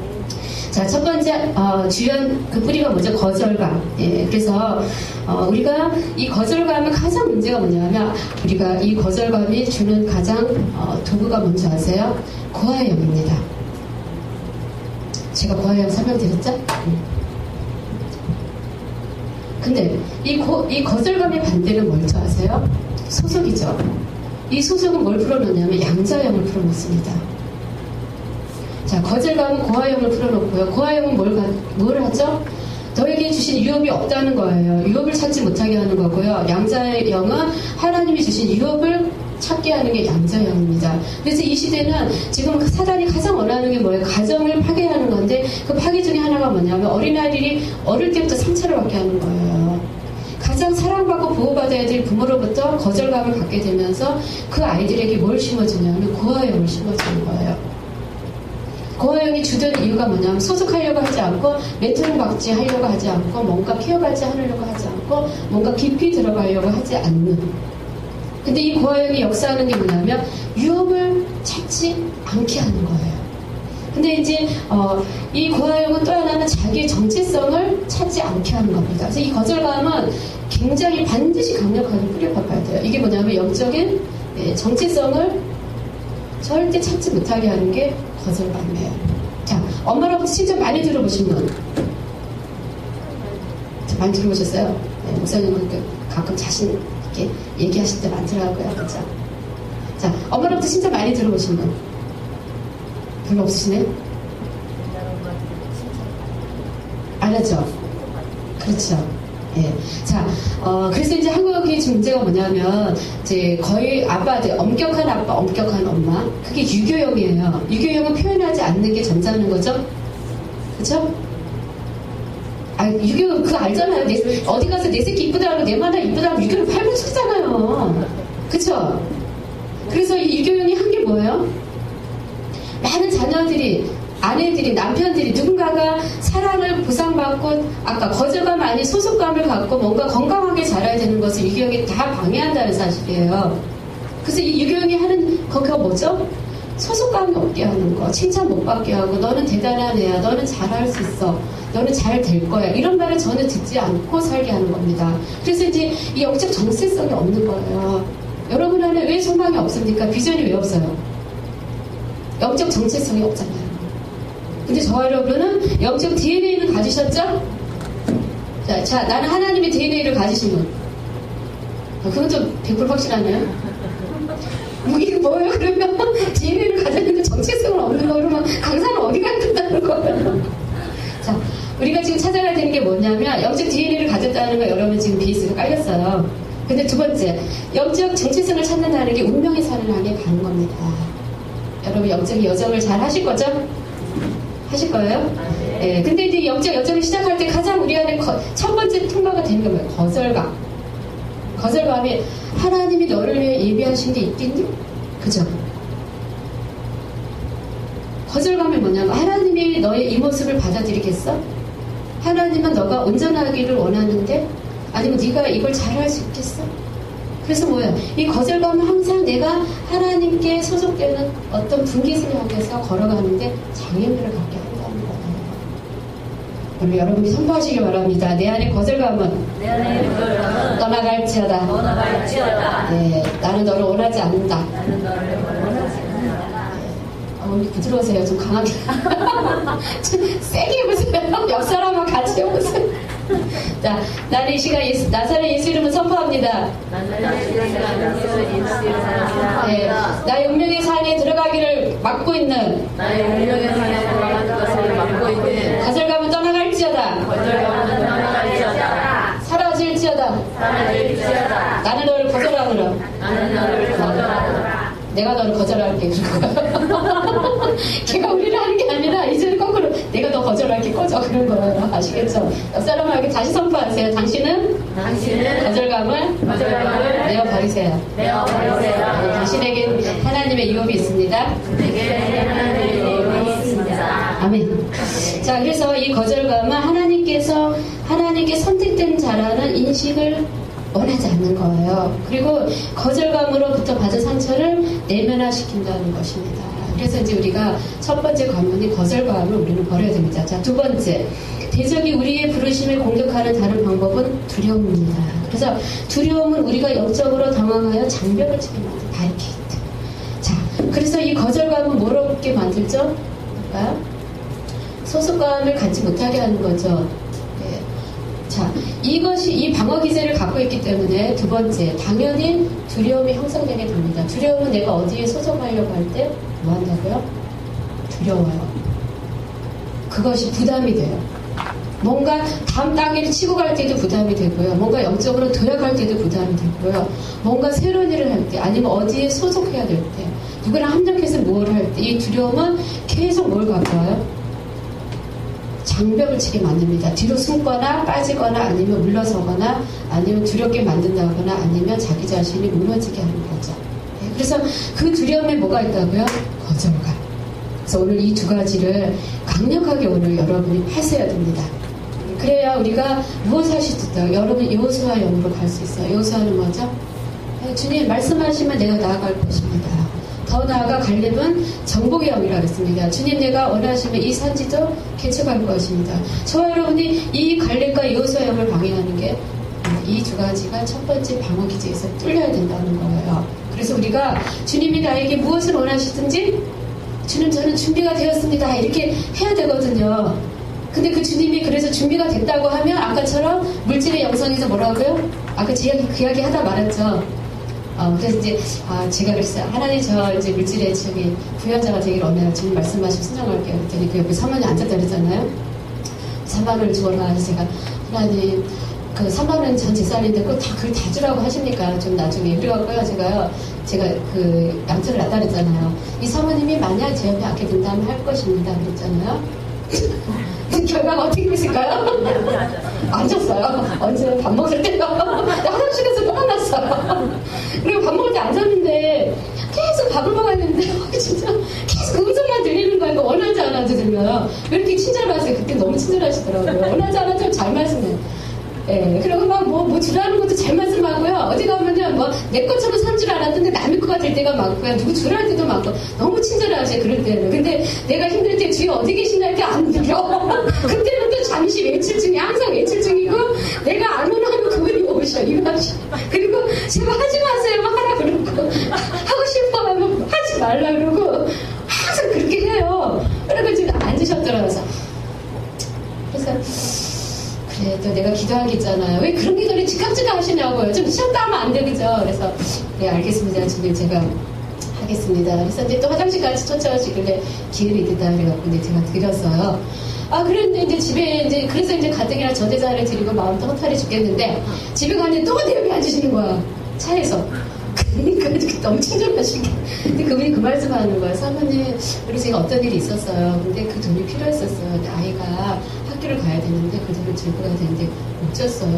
자, 첫 번째 주연 그 뿌리가 뭐죠? 거절감. 예, 그래서 우리가 이 거절감의 가장 문제가 뭐냐면 우리가 이 거절감이 주는 가장 도구가 뭔지 아세요? 고아의 영입니다. 제가 고아의 영 설명드렸죠? 근데 이 거절감의 반대는 뭘지 아세요? 소속이죠. 이 소속은 뭘 풀어놓냐면 양자형을 풀어놓습니다. 자, 거절감은 고아형을 풀어놓고요. 고아형은 뭘 하죠? 너에게 주신 유업이 없다는 거예요. 유업을 찾지 못하게 하는 거고요. 양자형은 하나님이 주신 유업을 찾게 하는 게 양자형입니다. 그래서 이 시대는 지금 사단이 가장 원하는 게 뭐예요? 가정을 파괴하는 건데 그 파괴 중에 하나가 뭐냐면 어린아이들이 어릴 때부터 상처를 받게 하는 거예요. 가장 사랑받고 보호받아야 될 부모로부터 거절감을 갖게 되면서 그 아이들에게 뭘 심어주냐면 고아형을 심어주는 거예요. 고아형이 주된 이유가 뭐냐면 소속하려고 하지 않고 멘토링 받지 하려고 하지 않고 뭔가 케어받지 하려고 하지 않고 뭔가 깊이 들어가려고 하지 않는. 근데 이 고아형이 역사하는 게 뭐냐면 유업을 찾지 않게 하는 거예요. 근데 이제 이 고아형은 또 하나는 자기의 정체성을 찾지 않게 하는 겁니다. 그래서 이 거절감은 굉장히 반드시 강력하게 뿌려박아야 돼요. 이게 뭐냐면 영적인 정체성을 절대 찾지 못하게 하는 게 거절감이에요. 자, 엄마로부터 칭찬 많이 들어보신 분? 많이 들어보셨어요? 네, 목사님은 가끔 자신 있게 얘기하실 때 많더라고요. 그렇죠? 자, 엄마로부터 칭찬 많이 들어보신 분? 별로 없으시네? 알았죠? 그렇죠. 예. 자, 그래서 이제 한국의 문제가 뭐냐면, 이제 거의 아빠들, 엄격한 아빠, 엄격한 엄마. 그게 유교형이에요. 유교형은 표현하지 않는 게 전자는 거죠? 그쵸? 유교, 그거 알잖아요. 어디 가서 내 새끼 이쁘다고 내 마나 이쁘다고 유교를 팔고 싶잖아요. 그쵸? 그래서 이 유교형이 한 게 뭐예요? 많은 자녀들이, 아내들이, 남편들이 누군가가 사랑을 보상받고 아까 거절감 아닌 소속감을 갖고 뭔가 건강하게 자라야 되는 것을 유교형이 다 방해한다는 사실이에요. 그래서 이 유교형이 하는 거기가 뭐죠? 소속감이 없게 하는 거, 칭찬 못 받게 하고 너는 대단한 애야, 너는 잘할 수 있어, 너는 잘 될 거야, 이런 말을 전혀 듣지 않고 살게 하는 겁니다. 그래서 이제 이 영적 정체성이 없는 거예요. 여러분 안에 왜 소망이 없습니까? 비전이 왜 없어요? 영적 정체성이 없잖아요. 근데 저와 여러분은 영적 DNA를 가지셨죠? 자, 나는 하나님의 DNA를 가지신 분. 그건 좀 100% 확실하네요. 이게 뭐예요? 그러면 DNA를 가졌는데 정체성은 없는 거 그러면 강사는 어디 간다는 거예요? 자, 우리가 지금 찾아야 되는 게 뭐냐면 영적 DNA를 가졌다는 거 여러분 지금 베이스가 깔렸어요. 근데 두 번째, 영적 정체성을 찾는다는 게 운명의 산을 향해 가는 겁니다. 여러분 영적 여정을 잘 하실 거죠? 하실 거예요? 네. 근데 이제 영적 여정을 시작할 때 가장 우리 안에 첫 번째 통과가 되는 게 뭐예요? 거절감. 거절감이 하나님이 너를 위해 예비하신 게 있겠니? 그죠? 거절감이 뭐냐면 하나님이 너의 이 모습을 받아들이겠어? 하나님은 너가 온전하기를 원하는데 아니면 네가 이걸 잘할 수 있겠어? 그래서 뭐예요? 이 거절감은 항상 내가 하나님께 소속되는 어떤 분깃을 향해서 걸어가는데 장애물을 갖게 한다는 거예요. 오늘 여러분이 선포하시기 바랍니다. 내 안에 거절감은 떠나갈지어다. 네, 나는 너를 원하지 않는다. 오늘 부드러우세요. 좀 강하게. 좀 세게 해보세요. 옆 사람과 같이 해보세요. 자, 나는 이 시간 나사렛 예수 이름을 선포합니다. 네, 나의 운명의 산에 들어가기를 막고 있는 거절감은 떠나갈지어다. 사라질지어다. 나는 너를 거절하노라. 내가 너를 거절할게. 걔가 우리를 하는 게 아니라 이제는 거꾸로 내가 너 거절할게 꺼져 그런 거예요. 아시겠죠? 옆 사람에게 다시 선포하세요. 당신은 거절감을 내어버리세요. 당신에게 하나님의 유업이 있습니다. 자, 그래서 이 거절감은 하나님께 선택된 자라는 인식을 원하지 않는 거예요. 그리고 거절감으로부터 받은 상처를 내면화시킨다는 것입니다. 그래서 이제 우리가 첫 번째 관문이 거절감을 우리는 버려야 됩니다. 자, 두 번째. 대적이 우리의 부르심을 공격하는 다른 방법은 두려움입니다. 그래서 두려움은 우리가 영적으로 당황하여 장벽을 치게 만든 바리케이트. 자, 그래서 이 거절감은 뭐롭게 만들죠? 그러니까 소속감을 갖지 못하게 하는 거죠. 네. 자, 이 방어 기제를 갖고 있기 때문에 두 번째, 당연히 두려움이 형성되게 됩니다. 두려움은 내가 어디에 소속하려고 할 때 뭐 한다고요? 두려워요. 그것이 부담이 돼요. 뭔가 다음 단계를 치고 갈 때도 부담이 되고요. 뭔가 영적으로 도약할 때도 부담이 되고요. 뭔가 새로운 일을 할 때, 아니면 어디에 소속해야 될 때, 누구랑 합력해서 뭘 할 때, 이 두려움은 계속 뭘 가져와요? 장벽을 치게 만듭니다. 뒤로 숨거나 빠지거나 아니면 물러서거나 아니면 두렵게 만든다거나 아니면 자기 자신이 무너지게 하는 거죠. 네, 그래서 그 두려움에 뭐가 있다고요? 거절감. 그래서 오늘 이 두 가지를 강력하게 오늘 여러분이 하셔야 됩니다. 그래야 우리가 무엇을 할 수 있다. 여러분 여호수아 영으로 갈 수 있어요. 여호수아는 뭐죠? 주님 말씀하시면 내가 나아갈 것입니다. 더 나아가 갈렙은 정복의 영이라고 했습니다. 주님 내가 원하시면 이 산지도 개척할 것입니다. 저와 여러분이 이 갈렙과 여호수아 영을 방해하는 게 이 두 가지가 첫 번째 방어 기제에서 뚫려야 된다는 거예요. 그래서 우리가 주님이 나에게 무엇을 원하시든지 주님 저는 준비가 되었습니다. 이렇게 해야 되거든요. 근데 그 주님이 그래서 준비가 됐다고 하면 아까처럼 물질의 영성에서 뭐라고요? 아까 그 이야기 하다 말았죠. 그래서 이제 제가 그랬어요. 하나님 저 이제 물질의 저기 부여자가 되기를 원해요. 주님 말씀하시고 순종할게요. 그랬더니 그 옆에 사모님 앉았다 그랬잖아요. 3만 원을 주어라 해서 제가 하나님 그 3만 원 전 재산인데 그걸 다 주라고 하시니까 좀 나중에 그래갖고요. 제가 그 양처를 놨다 그랬잖아요. 이 사모님이 만약 제 옆에 앉게 된다면 할 것입니다. 그랬잖아요. 그 결과가 어떻게 됐을까요? 앉았어요. 언제 밥 먹을 때요. 화장실에서 떠났어요. 그리고 밥 먹을 때 앉았는데 계속 밥을 먹었는데 진짜 계속 음성만 들리는 거예요. 그러니까 원하지 않아도 들려요. 왜 이렇게 친절하세요? 그때 너무 친절하시더라고요. 원하지 않아도 잘 말씀해요. 예, 그리고 막 뭐 주라는 것도 잘 말씀하고요. 어디 가면은 뭐 내 것처럼 산 줄 알았는데 남의 거가 될 때가 많고요. 누구 주라할 때도 많고 너무 친절하세요. 그럴 때는. 근데 내가 힘들 때 주위 어디 계시나 이렇게 안 들려. 그때는 또 잠시 외출 중이 항상 외출 중이고 내가 안 오면 그분이 오셔. 이맛이. 그리고 제가 하지 마세요. 하라 그러고 하고 싶어 하면 하지 말라 그러고 항상 그렇게 해요. 그러니까 지금 앉으셨더라고요. 그래서 네, 또 내가 기도한 게 있잖아요. 왜 그런 기도를 즉각즉각 하시냐고요. 좀 쉬었다 하면 안 되겠죠. 그래서 네 알겠습니다. 주님 제가 하겠습니다. 그래서 이제 또 화장실까지 쫓아오시길래 기회를 있겠다 그래갖고 이제 제가 드렸어요. 그랬는데 이제 집에 이제 그래서 이제 가뜩이나 저대자를 드리고 마음도 허탈해 죽겠는데 집에 가는데 또 내 옆에 앉으시는 거야. 차에서. 그러니까 너무 친절하시게. 근데 그분이 그 말씀 하는 거예요. 사모님, 우리 제가 어떤 일이 있었어요. 근데 그 돈이 필요했었어요. 근데 아이가 학교를 가야 되는데 그 돈을 들고 가야 되는데 못 줬어요.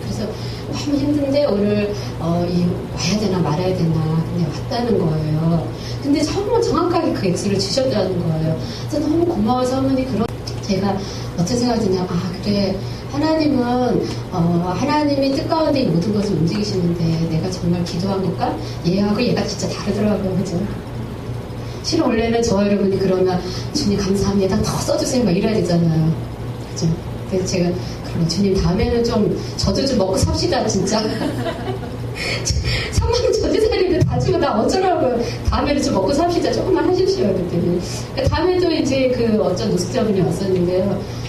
그래서 너무 힘든데 오늘 와야 되나 말아야 되나 근데 왔다는 거예요. 근데 정말 정확하게 그 액수를 주셨다는 거예요. 그래서 너무 고마워서 어머니 그런 제가 어떤 생각이 드냐. 그래. 하나님은 하나님이 뜻 가운데 이 모든 것을 움직이시는데 내가 정말 기도한 것과 얘하고 얘가 진짜 다르더라고요. 그죠? 실은 원래는 저와 여러분이 그러면 주님 감사합니다. 더 써주세요. 막 이래야 되잖아요. 그죠? 그래서 제가 그러면 주님 다음에는 좀 저도 좀 먹고 삽시다 진짜. 3만원 저주살이를 다 주고 나 어쩌라고요. 다음에는 좀 먹고 삽시다. 조금만 하십시오. 그랬더니 다음에도 이제 그 어떤 노숙자분이 왔었는데요.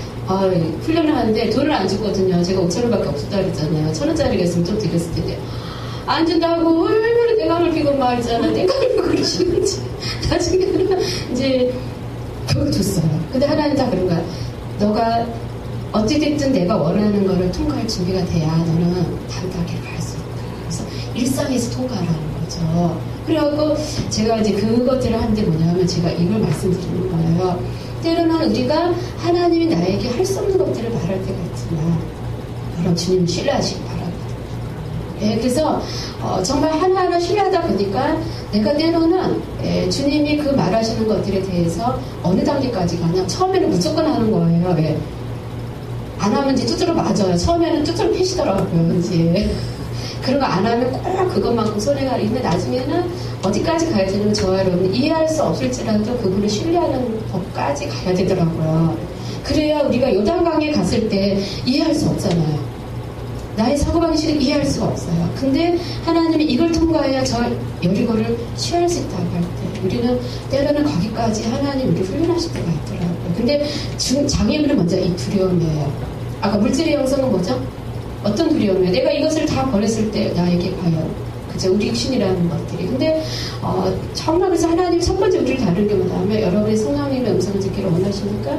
훈련을 하는데 돈을 안 주거든요. 제가 5,000원밖에 없었다 그랬잖아요. 1,000원짜리가 있으면 좀 드렸을 텐데 안 준다고 얼마나 내감을 피고 말잖아. 내감을 그러시는지 나중에는 이제 결국 줬어요. 근데 하나님 다 그런 거야. 너가 어찌됐든 내가 원하는 거를 통과할 준비가 돼야 너는 다음 단계를 갈 수 있다. 그래서 일상에서 통과하라는 거죠. 그래갖고 제가 이제 그것들을 하는데 뭐냐면 제가 이걸 말씀드리는 거예요. 때로는 우리가 하나님이 나에게 할 수 없는 것들을 말할 때가 있지만 그럼 주님 신뢰하시기 바랍니다. 예, 그래서 정말 하나하나 신뢰하다 보니까 내가 때로는 주님이 그 말하시는 것들에 대해서 어느 단계까지 가냐. 처음에는 무조건 하는 거예요. 예. 안 하면 이제 뚜드러 맞아요. 처음에는 뚜드러 패시더라고요. 이제 그런 거 안 하면 꼭 그것만큼 손해가 있는데 나중에는 어디까지 가야 되는 저와 여러분 이해할 수 없을지라도 그분을 신뢰하는 법까지 가야 되더라고요. 그래야 우리가 요단강에 갔을 때 이해할 수 없잖아요. 나의 사고방식을 이해할 수가 없어요. 근데 하나님이 이걸 통과해야 저 여리고를 취할 수 있다고 할 때 우리는 때로는 거기까지 하나님 우리 훈련하실 때가 있더라고요. 근데 장애물은 먼저 이 두려움이에요. 아까 물질의 영성은 뭐죠? 어떤 두려움이에요? 내가 이것을 다 버렸을 때 나에게 과연 그죠? 우리 육신이라는 것들이. 근데 정말 그래서 하나님 첫 번째 우리를 다루는 게 뭐냐면 여러분이 성령님의 음성을 듣기를 원하십니까?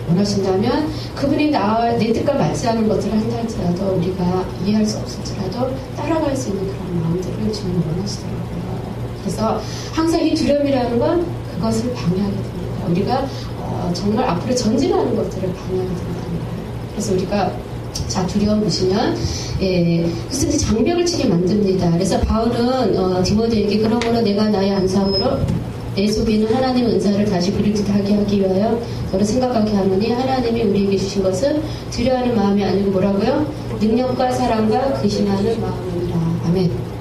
원하신다면 그분이 내 뜻과 맞지 않은 것들을 한다 할지라도 우리가 이해할 수 없을지라도 따라갈 수 있는 그런 마음들을 주님이 원하시더라고요. 그래서 항상 이 두려움이라는 건 그것을 방해하게 됩니다. 우리가 정말 앞으로 전진하는 것들을 방해하게 된다는 거예요. 그래서 우리가 자 두려움 보시면 그래서 이제 장벽을 치게 만듭니다. 그래서 바울은 디모데에게 그러므로 내가 나의 안상으로 내 속에 있는 하나님의 은사를 다시 부르듯하게 하기 위하여 저를 생각하게 하노니 하나님이 우리에게 주신 것은 두려워하는 마음이 아니고 뭐라고요? 능력과 사랑과 근신하는 마음입니다. 아멘.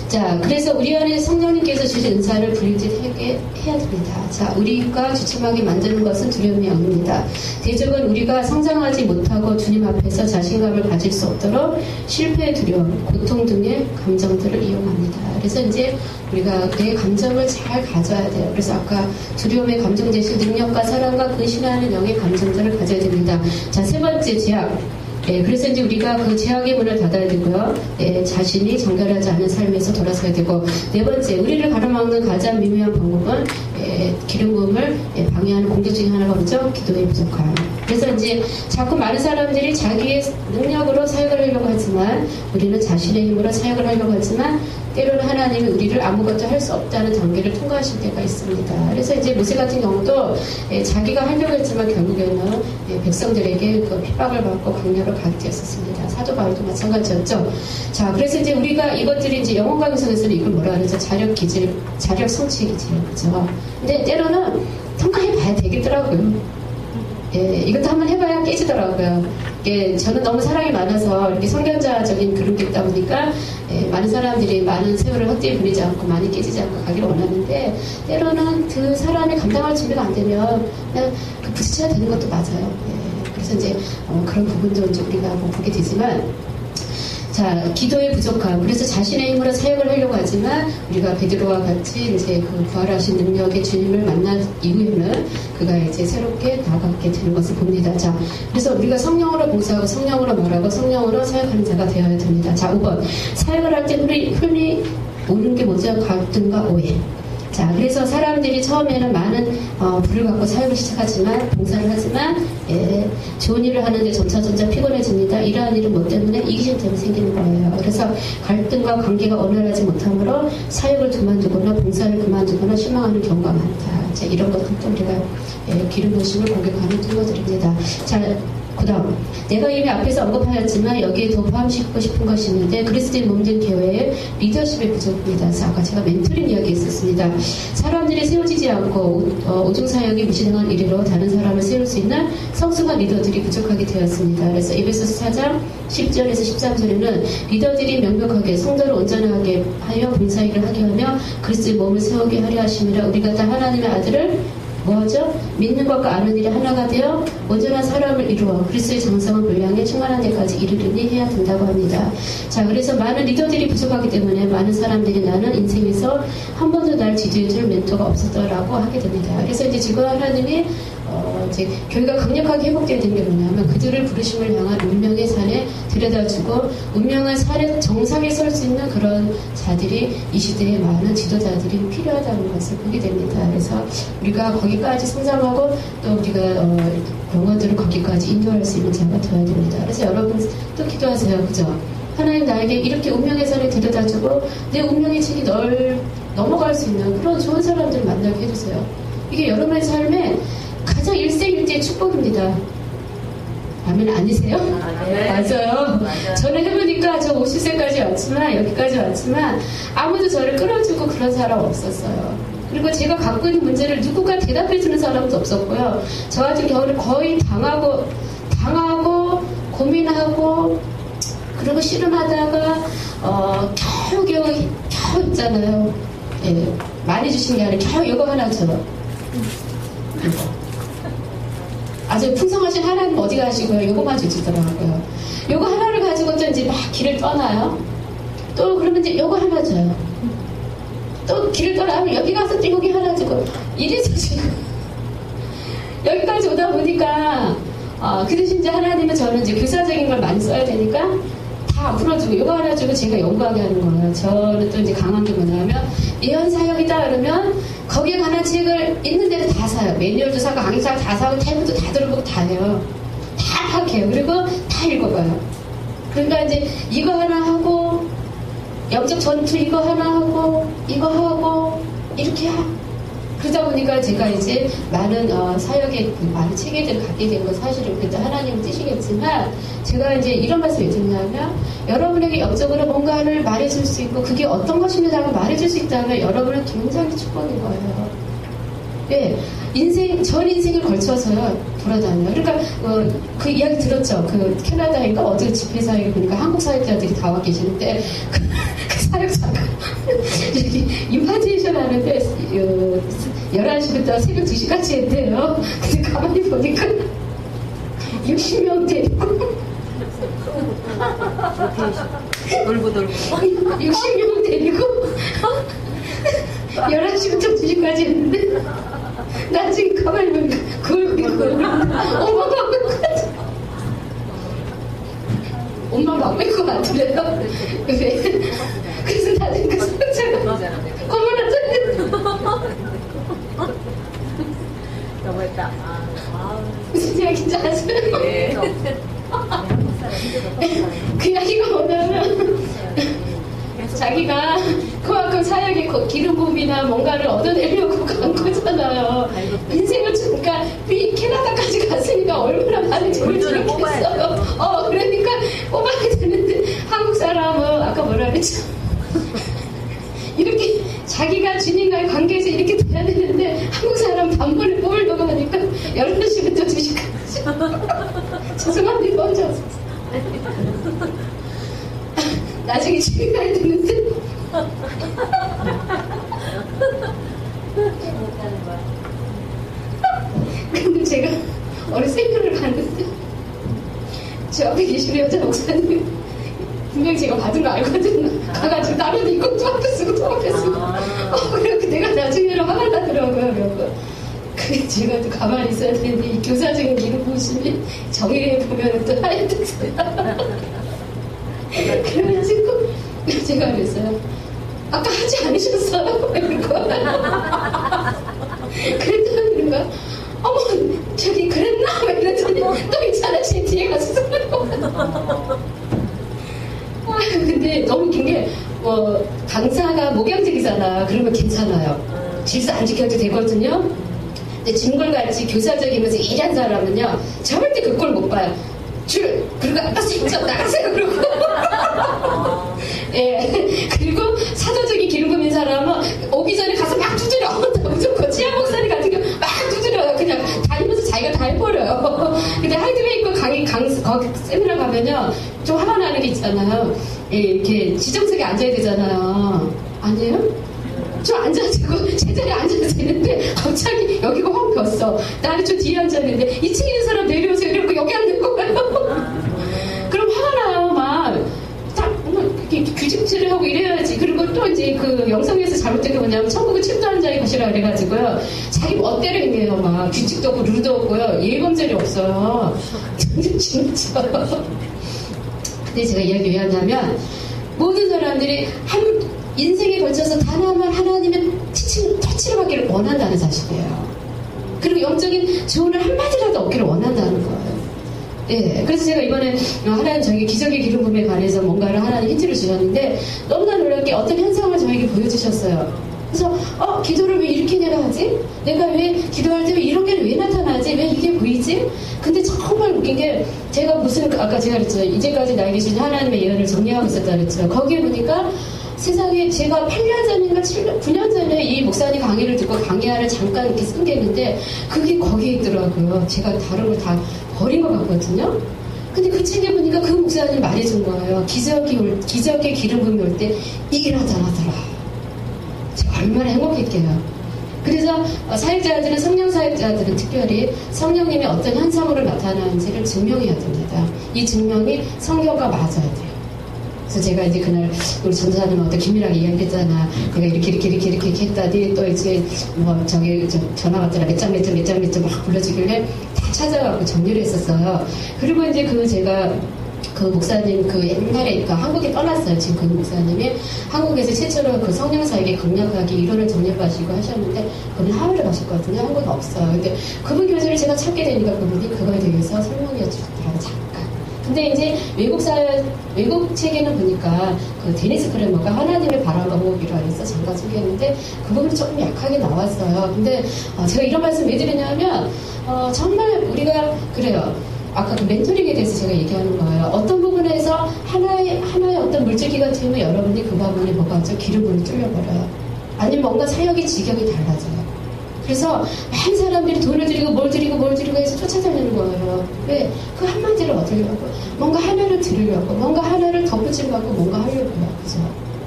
자, 그래서 우리 안에 성령님께서 주신 은사를 부르듯하게 해야 됩니다. 자, 우리가 주춤하게 만드는 것은 두려움이 아닙니다. 대적은 우리가 성장하지 못하고 주님 앞에서 자신감을 가질 수 없도록 실패의 두려움, 고통 등의 감정들을 이용합니다. 그래서 이제 우리가 내 감정을 잘 가져야 돼요. 그래서 아까 두려움의 감정 대신 능력과 사랑과 근신하는 영의 감정들을 가져야 됩니다. 자, 세 번째 제약. 그래서 이제 우리가 그 제약의 문을 닫아야 되고요. 자신이 정결하지 않은 삶에서 돌아서야 되고, 네 번째, 우리를 가로막는 가장 미묘한 방법은 기름 부음을 방해하는 공격 중에 하나가 뭐죠? 기도의 부족함. 그래서 이제 자꾸 많은 사람들이 자기의 능력으로 사역을 하려고 하지만 우리는 자신의 힘으로 사역을 하려고 하지만 때로는 하나님이 우리를 아무것도 할 수 없다는 단계를 통과하실 때가 있습니다. 그래서 이제 모세 같은 경우도 자기가 하려고 했지만 결국에는 백성들에게 그 핍박을 받고 강렬을 가게 되었습니다. 사도 바울도 마찬가지였죠. 자, 그래서 이제 우리가 이것들이 이제 영혼 강성에서는 이걸 뭐라 그러죠? 자력 기질, 자력 성취 기질, 그렇죠? 근데 때로는 통과해봐야 되겠더라고요. 이것도 한번 해봐야 깨지더라고요. 저는 너무 사랑이 많아서 이렇게 선견자적인 그런 게 있다 보니까 많은 사람들이 많은 세월을 헛되이 보내지 않고 많이 깨지지 않고 가기를 원하는데 때로는 그 사람이 감당할 준비가 안 되면 그냥 부딪혀야 되는 것도 맞아요. 그래서 이제 그런 부분도 이제 우리가 뭐 보게 되지만 자, 기도의 부족함. 그래서 자신의 힘으로 사역을 하려고 하지만 우리가 베드로와 같이 이제 그 부활하신 능력의 주님을 만난 이후에는 그가 이제 새롭게 나아가게 되는 것을 봅니다. 자, 그래서 우리가 성령으로 봉사하고 성령으로 말하고 성령으로 사역하는 자가 되어야 됩니다. 자, 5번. 사역을 할 때 흔히 오는 게 뭐죠? 갈등과 오해. 자, 그래서 사람들이 처음에는 많은 불을 갖고 사역을 시작하지만 봉사를 하지만 좋은 일을 하는데 점차 피곤해집니다. 이러한 일은 뭐 때문에? 이기심 때문에 생기는 거예요. 그래서 갈등과 관계가 원활하지 못하므로 사역을 그만두거나 봉사를 그만두거나 실망하는 경우가 많다. 자, 이런 것들도 우리가 기름 부으심을 공격하는 통로들입니다. 자, 그 다음 내가 이미 앞에서 언급하였지만 여기에 더 포함시키고 싶은 것이 있는데 그리스도의 몸된 교회의 리더십의 부족입니다. 아까 제가 멘토링 이야기 했었습니다. 사람들이 세워지지 않고 오중사역이 무신행한 이래로 다른 사람을 세울 수 있는 성숙한 리더들이 부족하게 되었습니다. 그래서 에베소서 4장 10절에서 13절에는 리더들이 명백하게 성도를 온전하게 하여 봉사일을 하게 하며 그리스도의 몸을 세우게 하려 하심이라 우리가 다 하나님의 아들을 뭐하죠? 믿는 것과 아는 일이 하나가 되어 온전한 사람을 이루어 그리스도의 장성한 분량에 충만한 데까지 이르르니 해야 된다고 합니다. 자, 그래서 많은 리더들이 부족하기 때문에 많은 사람들이 나는 인생에서 한 번도 날 지도해줄 멘토가 없었더라고 하게 됩니다. 그래서 이제 지금 하나님이 이제 교회가 강력하게 회복되어야 되는 게 뭐냐면 그들을 부르심을 향한 운명의 산에 들여다주고 운명의 산의 정상에 설 수 있는 그런 자들이 이 시대에 많은 지도자들이 필요하다는 것을 보게 됩니다. 그래서 우리가 거기까지 성장하고 또 우리가 영혼들을 거기까지 인도할 수 있는 자가 되어야 됩니다. 그래서 여러분 또 기도하세요. 그죠? 하나님 나에게 이렇게 운명의 산에 들여다주고 내 운명의 책이 넘어갈 수 있는 그런 좋은 사람들을 만나게 해주세요. 이게 여러분의 삶에 가장 일생일대의 축복입니다. 아멘 아니세요? 네. 맞아요. 저는 해보니까 저 50세까지 왔지만, 여기까지 왔지만, 아무도 저를 끌어주고 그런 사람 없었어요. 그리고 제가 갖고 있는 문제를 누군가 대답해주는 사람도 없었고요. 저 같은 경우는 거의 당하고, 고민하고, 그리고 씨름하다가, 겨우 있잖아요. 예, 많이 주신 게 아니라 겨우 이거 하나 줘. 아주 풍성하신 하나님 어디 가시고요? 요거만 주시더라고요. 요거 하나를 가지고 또 이제 막 길을 떠나요. 또 그러면 이제 요거 하나 줘요. 또 길을 떠나면 여기 가서 또 여기 하나 주고 이래서 지금 여기까지 오다 보니까 그 대신 이제 하나님은 저는 이제 교사적인 걸 많이 써야 되니까 다 풀어주고 요거 하나 주고 제가 연구하게 하는 거예요. 저는 또 이제 강한 게 뭐냐면 예언 사역이다 그러면 거기에 관한 책을 있는 대로 다 사요. 매뉴얼도 사고 강의사 다 사고 탭도 다 들어보고 다 해요. 다 파악해요. 그리고 다 읽어봐요. 그러니까 이제 이거 하나 하고 영적 전투 이거 하나 하고 이거 하고 이렇게 그러다 보니까 제가 이제 많은 사역에 많은 체계들을 갖게 된 건 사실은 그때 하나님 뜻이겠지만 제가 이제 이런 말씀을 드리냐면 여러분에게 영적으로 뭔가를 말해줄 수 있고 그게 어떤 것이냐고 말해줄 수 있다면 여러분은 굉장히 축복인 거예요. 네, 전 인생을 걸쳐서요 돌아다녀요. 그러니까 그 이야기 들었죠. 그 캐나다인가 어디 집회 사역에 보니까 한국 사역자들이 다 와 계시는데 그 사역자가 여기 임파테이션 하는데 11시부터 새벽 2시까지 했대요. 근데 가만히 보니까 60명 데리고 돌고 60명 데리고 11시부터 2시까지 했는데 나중에 가만히 보니까 그걸 엄마가 엄마 막 뺄 것 같더래요. 그래서 나중에 그 사역자가 어머나 너무했다. 무슨 이야기인지 아세요? 네. 그 이야기가 뭐냐면 자기가 그만큼 사역에 기름 부음이나 뭔가를 얻어내려고 간 거잖아요. 인생을 그러니까 캐나다까지 갔으니까 얼마나 많은 돈을 들었겠어요. 그러니까 뽑아야 되는데 한국 사람은 아까 뭐라 그랬죠? 이렇게 자기가 주님과의 관계에서 이렇게 돼야 되는데 한국 사람 반번에 뽑으려고 하니까 11시부터 2시까지 죄송한데 먼저 나중에 집에 가야 되는데 근데 제가 어느 세미나를 갔는데 제 앞에 계시는 여자 목사님 분명히 제가 받은 거 알거든요. 가가지고 나는 이거 또 앞에 쓰고 또 앞에 쓰고 그래서 내가 나중에는 화가 나더라고요. 그래서 그게 제가 또 가만히 있어야 되는데 이 교사적인 기름 부으심이 정의에 보면 또 하얀색이야. 그래가지고 제가 그랬어요. 아까 하지 않으셨어요? 이러고 그랬더니 거야. 어머 저기 그랬나? 이랬더니 또 있잖아 제 뒤에 가서 쓰고 근데 너무 웃긴 게 강사가 목양직이잖아. 그러면 괜찮아요. 질서 안 지켜도 되거든요. 근데 진골같이 교사적이면서 일한 사람은요 절대 그 꼴 못 봐요. 그리고 아까 슬쩍 나가세요 그러고 예. 그리고 사도적인 기름부인 사람은 오기 전에 가서 막 두드려. 무조건 지하 목사님 같은 경우 막 두드려요. 그냥 다니면서 자기가 다 해버려요. 근데 하이드메이커 거기 세미나 가면요 좀 화가 나는 게 있잖아요. 예, 이렇게 지정석에 앉아야 되잖아요. 아니에요? 좀 앉아야 되고 제자리에 앉아야 되는데 갑자기 여기가 확 폈어. 나는 좀 뒤에 앉았는데 2층에 있는 사람 내려오세요. 이러고 여기 앉는 거예요. 그럼 화가 나요. 막 규칙질을 하고 이래야지. 그리고 또 이제 그 영상에서 잘못된 게 뭐냐면 천국에 침도하는 자리 가시라 그래가지고요 자기 멋대로 행해요. 막 규칙도 없고 룰도 없고요 예의범절이 없어요. 진짜. 근데 제가 이야기 왜 하냐면 모든 사람들이 한 인생에 걸쳐서 단 한 번 하나님의 터치를 받기를 원한다는 사실이에요. 그리고 영적인 조언을 한마디라도 얻기를 원한다는 거예요. 예, 그래서 제가 이번에 하나님 저에게 기적의 기름 부음에 관해서 뭔가를 하나님 힌트를 주셨는데 너무나 놀랍게 어떤 현상을 저에게 보여주셨어요. 그래서 기도를 왜 이렇게 내가 하지? 내가 왜 기도할 때 이런 게 왜 나타나지? 왜 이게 보이지? 근데 정말 웃긴 게 제가 아까 제가 그랬죠. 이제까지 나에게 주신 하나님의 예언을 정리하고 있었다 그랬죠. 거기에 보니까 세상에 제가 8년 전인가 9년 전에 이 목사님 강의를 듣고 강의하를 잠깐 이렇게 쓴 게 있는데 그게 거기에 있더라고요. 제가 다른 걸 다 버린 것 같거든요. 근데 그 책에 보니까 그 목사님 말해준 거예요. 기적의 기름 부음이 올 때 이게 나타나더라. 제가 얼마나 행복했게요. 그래서 사역자들은 성령 사역자들은 특별히 성령님이 어떤 현상으로 나타나는지를 증명해야 됩니다. 이 증명이 성경과 맞아야 돼요. 그래서 제가 이제 그날 우리 전도사님한테 긴밀하게 이야기했잖아. 내가 이렇게 했다니 또 이제 전화 왔더라 몇 장 막 불러주길래 다 찾아가고 정리를 했었어요. 그리고 이제 제가 그 목사님 옛날에 한국에 떠났어요. 지금 그 목사님이 한국에서 최초로 그 성령사역에 강력하게 이론을 정립하시고 하셨는데 그분이 하와이를 가셨거든요. 한국에 없어요. 근데 그분 교재를 제가 찾게 되니까 그분이 그거에 대해서 설명해 주셨더라고요. 잠깐. 근데 이제 외국 책에는 보니까 그 데니스 크레머가 하나님의 바람과 호흡이라 해서 잠깐 소개했는데 그 부분이 조금 약하게 나왔어요. 근데 제가 이런 말씀 왜 드리냐면 정말 우리가 그래요. 아까 그 멘토링에 대해서 제가 얘기하는 거예요. 어떤 부분에서 하나의 어떤 물질기가 튀면 여러분이 그 부분에 뭐가 있죠? 기름으로 뚫려버려요. 아니면 뭔가 사역의 지경이 달라져요. 그래서 많은 사람들이 돈을 들이고 뭘 들이고 해서 쫓아다니는 거예요. 왜? 그 한마디를 얻으려고. 뭔가 하나를 들으려고. 뭔가 하나를 덧붙임받고 뭔가 하려고요.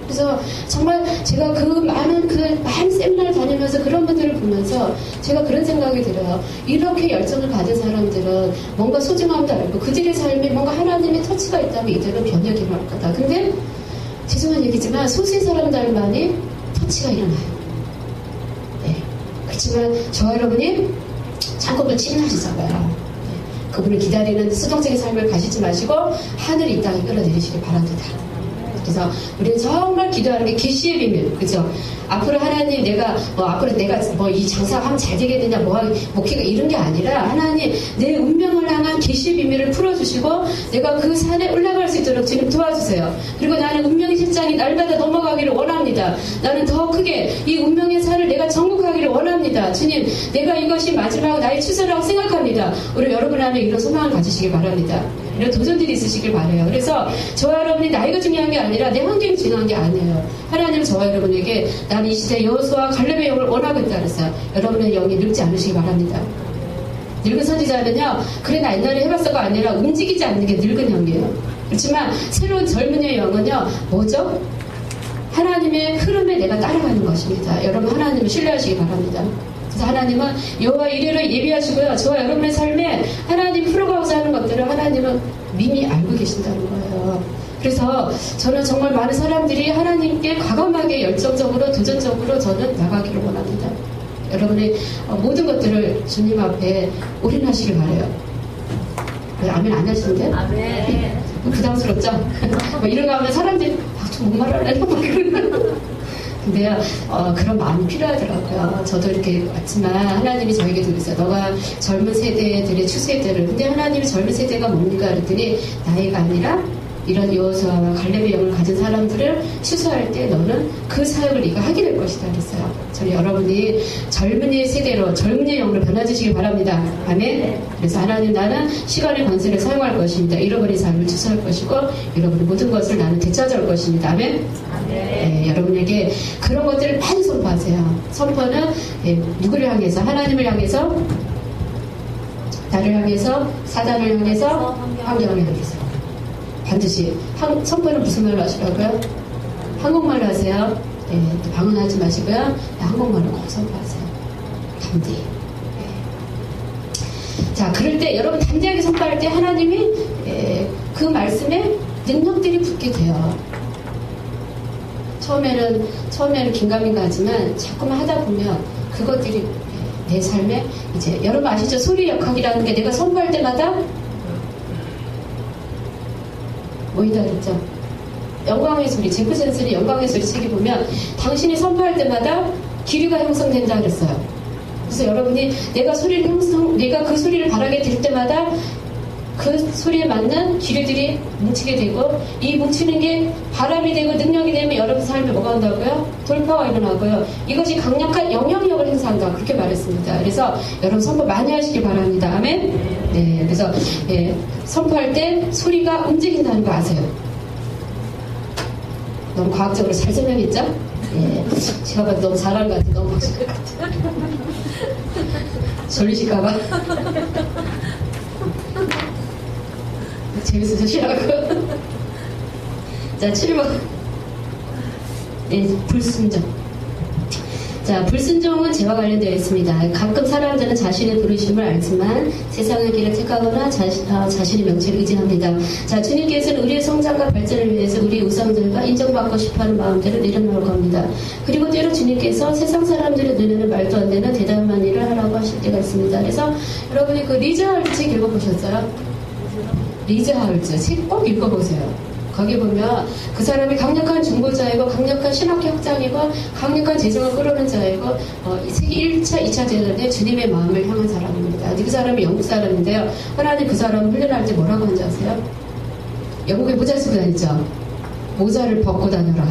그래서 정말 제가 많은 세미나를 다니면서 그런 분들을 보면서 제가 그런 생각이 들어요. 이렇게 열정을 가진 사람들은 뭔가 소중함도 알고 그들의 삶에 뭔가 하나님의 터치가 있다면 이들은 변혁이 일어날 거다. 근데 죄송한 얘기지만 소수의 사람들만이 터치가 일어나요. 네. 그렇지만 저와 여러분이 참고를 침나시잖아요. 네. 그분을 기다리는 수동적인 삶을 가시지 마시고 하늘이 이 땅에 끌어내리시길 바랍니다. 그래서 우리는 정말 기도하는 게 계시의 비밀, 그죠? 앞으로 하나님 앞으로 내가 이 장사하면 잘 되겠느냐, 목회가 이런 게 아니라 하나님 내 운명을 향한 계시의 비밀을 풀어주시고 내가 그 산에 올라갈 수 있도록 주님 도와주세요. 그리고 나는 운명의 실장이 날마다 넘어가기를 원합니다. 나는 더 크게 이 운명의 산을 내가 정복하기를 원합니다. 주님, 내가 이것이 마지막 나의 추세라고 생각합니다. 우리 여러분 안에 이런 소망을 가지시길 바랍니다. 이런 도전들이 있으시길 바라요. 그래서 저와 여러분이 나이가 중요한 게 아니라 내 환경이 중요한 게 아니에요. 하나님은 저와 여러분에게 나는 이 시대 여호수아와 갈렙의 영을 원하고 있다 그랬어요. 여러분의 영이 늙지 않으시기 바랍니다. 늙은 선지자는요, 그래 나 옛날에 해봤어가 아니라 움직이지 않는 게 늙은 영이에요. 그렇지만 새로운 젊은이의 영은요, 뭐죠? 하나님의 흐름에 내가 따라가는 것입니다. 여러분 하나님을 신뢰하시기 바랍니다. 그래서 하나님은 여호와 이레를 예비하시고요. 저와 여러분의 삶에 하나님 풀어가고자 하는 것들을 하나님은 이미 알고 계신다는 거예요. 그래서 저는 정말 많은 사람들이 하나님께 과감하게 열정적으로 도전적으로 저는 나가기를 원합니다. 여러분의 모든 것들을 주님 앞에 올인하시길 바라요. 아멘 안 하시는데? 아멘. 부담스럽죠? 이런 거 하면 사람들이 좀 목말라려고 막 그러는. 근데요, 그런 마음이 필요하더라고요. 저도 이렇게 왔지만 하나님이 저에게 그랬어요. 너가 젊은 세대들의 추세들을. 근데 하나님이 젊은 세대가 뭡니까? 그랬더니 나이가 아니라 이런 여호수아와 갈렙의 영을 가진 사람들을 추수할 때 너는 그 사역을 네가 하게 될 것이다 그랬어요. 저희 여러분이 젊은이의 세대로 젊은이의 영으로 변화주시길 바랍니다. 아멘. 그래서 하나님 나는 시간의 권세를 사용할 것입니다. 잃어버린 삶을 추수할 것이고 여러분의 모든 것을 나는 되찾아올 것입니다. 아멘. 네, 여러분에게 그런 것들을 많이 선포하세요. 선포는 누구를 향해서? 하나님을 향해서, 나를 향해서, 사단을 향해서, 환경을 향해서. 반드시 선포는 무슨 말로 하시라고요? 한국말로 하세요. 네, 또 방언하지 마시고요. 한국말로 꼭 선포하세요. 담대히. 네. 자, 그럴 때 여러분 담대하게 선포할 때 하나님이 그 말씀에 능력들이 붙게 돼요. 처음에는 긴가민가 하지만 자꾸만 하다 보면 그것들이 내 삶에 이제 여러분 아시죠? 소리 역학이라는 게 내가 선포할 때마다 뭐이다 그랬죠? 영광의 소리, 제프 센슨이 영광의 소리 책에 보면 당신이 선포할 때마다 기류가 형성된다 그랬어요. 그래서 여러분이 내가 그 소리를 바라게 될 때마다 그 소리에 맞는 기류들이 뭉치게 되고 이 뭉치는 게 바람이 되고 능력이 되면 여러분 삶에 뭐가 온다고요? 돌파가 일어나고요. 이것이 강력한 영향력을 행사한다. 그렇게 말했습니다. 그래서 여러분 선포 많이 하시길 바랍니다. 아멘? 네. 그래서 예, 선포할 때 소리가 움직인다는 거 아세요? 너무 과학적으로 잘 설명했죠? 예. 제가 봐도 너무 잘하는 것 같아요. 너무 멋있을 것 같아요. 졸리실까봐. 재밌으시라고. 자, 7번. 네, 불순종. 자, 불순종은 죄와 관련되어 있습니다. 가끔 사람들은 자신의 부르심을 알지만 세상의 길을 택하거나 자신의 명체를 의지합니다. 자, 주님께서는 우리의 성장과 발전을 위해서 우리의 우상들과 인정받고 싶어하는 마음들을 내려놓을 겁니다. 그리고 때로 주님께서 세상 사람들의 눈에는 말도 안 되는 대담한 일을 하라고 하실 때가 있습니다. 그래서 여러분이 그 리즈 하울츠 책 읽어보셨어요? 리즈 하울츠 책 꼭 읽어보세요. 거기 보면 그 사람이 강력한 중보자이고 강력한 신학교 학장이고 강력한 재정을 끌어오는 자이고 세계 1차, 2차 대전에 주님의 마음을 향한 사람입니다. 그 사람이 영국 사람인데요. 하나님 그 사람을 훈련할 때 뭐라고 하는지 아세요? 영국에 모자 쓰고 다니죠? 모자를 벗고 다녀라.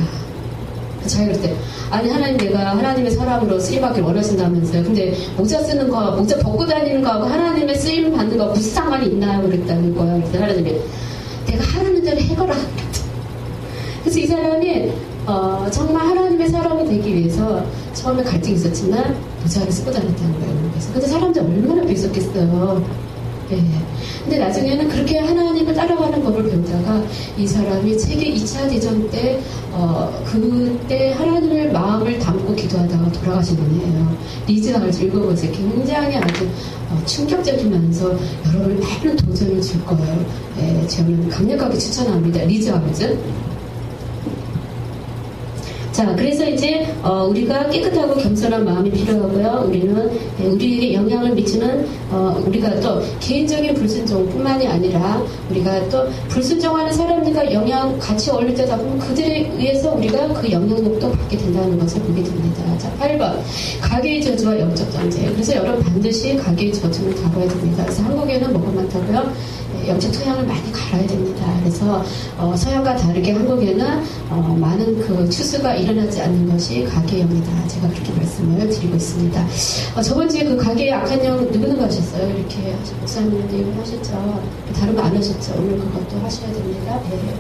자기 그럴 때 아니 하나님 내가 하나님의 사람으로 쓰임받길 원하신다면서요. 근데 모자 쓰는 거 모자 벗고 다니는 거하고 하나님의 쓰임 받는 거 무슨 상관이 있나요? 그랬다는 거예요. 그래서 하나님이 내가 하라는 대로 해거라. 그래서 이 사람이 정말 하나님의 사람이 되기 위해서 처음에 갈등이 있었지만 모자를 쓰고 다녔다는 거예요. 그래서 근데 사람들이 얼마나 비웃었겠어요. 예. 근데 나중에는 그렇게 하나님을 따라가는 법을 배우다가 이 사람이 세계 2차 대전 때 그때 하나님을 마음을 담고 기도하다가 돌아가신 분이에요. 리즈 하울츠 읽어보세요. 굉장히 아주 충격적이면서 여러분이 많은 도전을 줄 거예요. 예, 저는 강력하게 추천합니다. 리즈 하울츠. 자, 그래서 이제 우리가 깨끗하고 겸손한 마음이 필요하고요. 우리는 우리에게 영향을 미치는 우리가 또 개인적인 불순종뿐만이 아니라 우리가 또 불순종하는 사람들과 같이 어울릴 때다 보면 그들에 의해서 우리가 그 영향력도 받게 된다는 것을 보게 됩니다. 자, 8번 가계의 저주와 영적 전쟁. 그래서 여러분 반드시 가계의 저주를 다뤄야 됩니다. 그래서 한국에는 뭐가 많다고요? 영적 토양을 많이 갈아야 됩니다. 그래서 서양과 다르게 한국에는 많은 그 추수가 일어나지 않는 것이 가계영이다. 제가 그렇게 말씀을 드리고 있습니다. 저번 주에 그 가계의 악한 영 누구누구 하셨어요? 이렇게 목사님들 하셨죠. 다른 거 안 하셨죠? 오늘 그것도 하셔야 됩니다. 네.